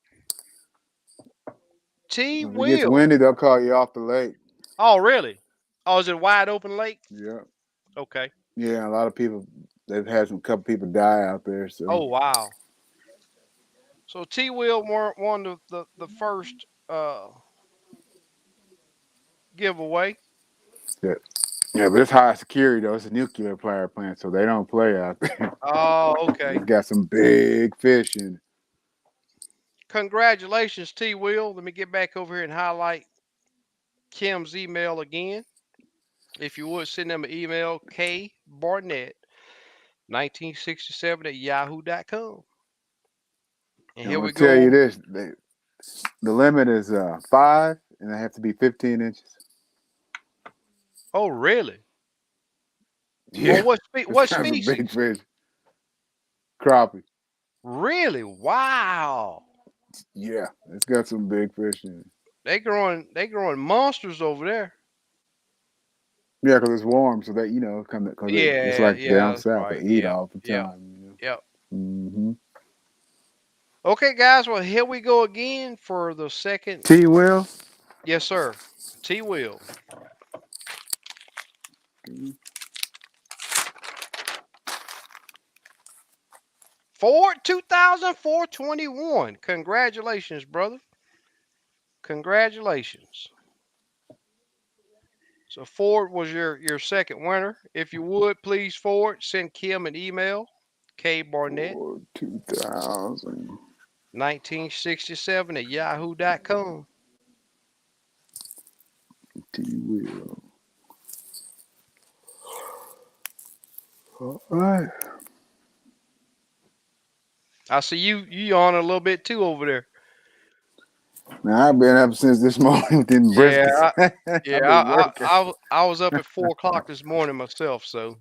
Will. windy, they'll call you off the lake. Oh, really? Oh, is it a wide open lake? Yeah, Okay. yeah. A lot of people, they've had some couple people die out there. So Oh, wow. So T Will won the first giveaway. yeah, yeah. But it's high security though. It's a nuclear power plant, so they don't play out there. Oh, It's okay. got some big fish in it. Congratulations, T Will. Let me get back over here and highlight Kim's email again. If you would send them an email, kbarnett 1967 at yahoo.com. And I'm here gonna we tell you go. this: the limit is 5, and they have to be 15 inches. Oh, really? Yeah, On what it's what kind of a big species? fish. Crappie. Really? Wow. Yeah, it's got some big fish in it. They growing monsters over there. Yeah, because it's warm, so that because it's Yeah, like yeah, down that's south, they right. eat Yep, all the yep, time. yep. Mm-hmm. Okay, guys. Well, here we go again for the second. T will. Yes, sir. T will Ford 2004-21. Congratulations, brother. Congratulations. So Ford was your second winner. If you would please, Ford, send Kim an email. K Barnett For 2000 1967 at yahoo.com. T will. All right. I see you on a little bit too over there. Now I've been up since this morning with them Yeah, briskets. yeah. I've been working. I was up at 4 o'clock this morning myself. So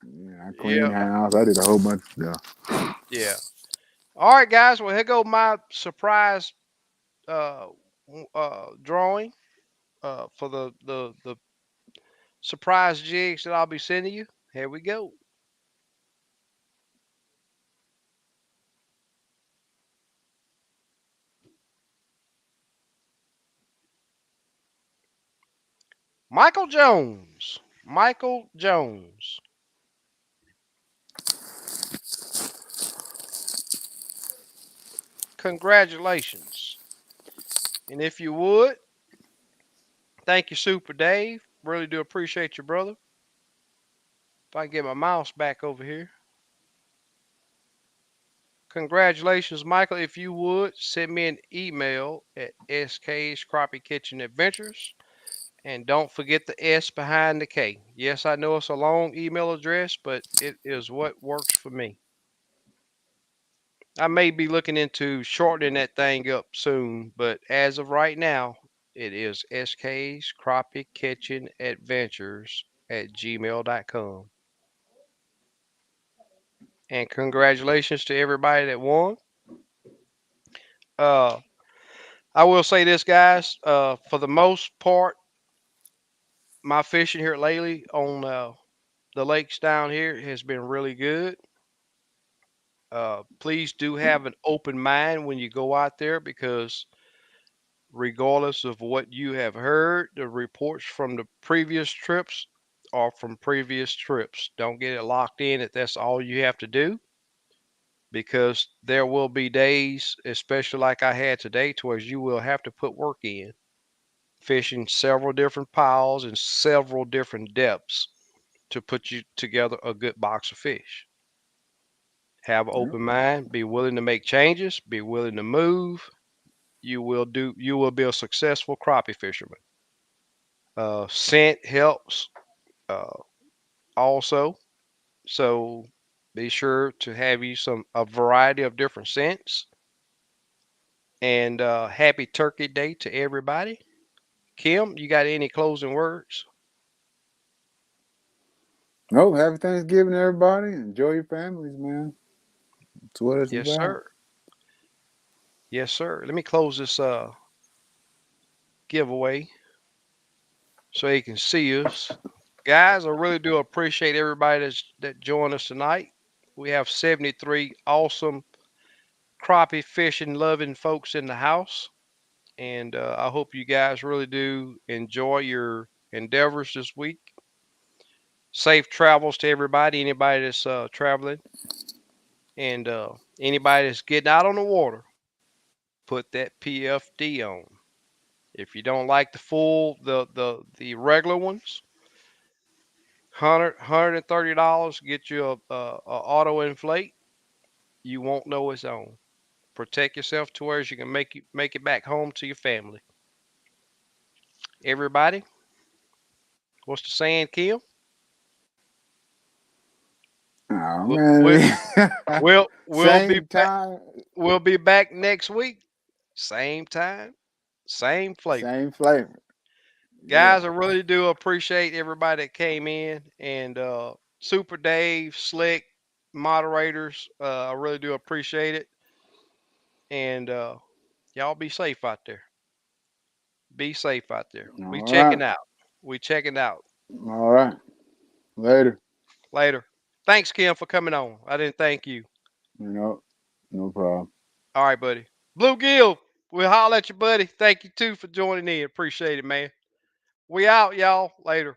Yeah, I cleaned yeah, house. I did a whole bunch of stuff. yeah. All right, guys. Well, here go my surprise uh, drawing for the surprise jigs that I'll be sending you. Here we go. Michael Jones. Michael Jones. Congratulations. And if you would, thank you, Super Dave. Really do appreciate you, brother. If I can get my mouse back over here. Congratulations, Michael. If you would, send me an email at SK's Crappie Kitchen Adventures. And don't forget the S behind the K. Yes, I know it's a long email address, but it is what works for me. I may be looking into shortening that thing up soon, but as of right now, it is SK's Crappie Kitchen Adventures at gmail.com. And congratulations to everybody that won. Uh, I will say this, guys. For the most part, my fishing here lately on the lakes down here has been really good. Please do have an open mind when you go out there because regardless of what you have heard, the reports from the previous trips are from previous trips. Don't get it locked in that that's all you have to do because there will be days, especially like I had today, to where you will have to put work in, fishing several different piles and several different depths to put you together a good box of fish. Have an Yep. open mind, be willing to make changes, be willing to move. You will be a successful crappie fisherman. Scent helps uh, also. So be sure to have you a variety of different scents. And happy Turkey Day to everybody. Kim, you got any closing words? No, happy Thanksgiving, everybody. Enjoy your families, man. That's what it's Yes, about. sir. Yes, sir. Let me close this giveaway so you can see us. Guys, I really do appreciate everybody that joined us tonight. We have 73 awesome crappie fishing loving folks in the house. And I hope you guys really do enjoy your endeavors this week. Safe travels to everybody, anybody that's traveling, and anybody that's getting out on the water. Put that PFD on. If you don't like the regular ones, $130 get you a auto inflate. You won't know it's on. Protect yourself to where you can make it back home to your family. Everybody, what's the saying, Kim? Oh We'll we'll man. we'll be Same back. time, We'll be back next week. Same time, same flavor. same flavor. Yeah. Guys, I really do appreciate everybody that came in and Super Dave, Slick, moderators. I really do appreciate it. And y'all be safe out there. Be safe out there. We All checking right. out. We checking out. All right. Later. Later. Thanks, Kim, for coming on. I didn't thank you. You know, no problem. All right, buddy. Bluegill, we'll holler at you, buddy. Thank you too for joining in. Appreciate it, man. We out, y'all. Later.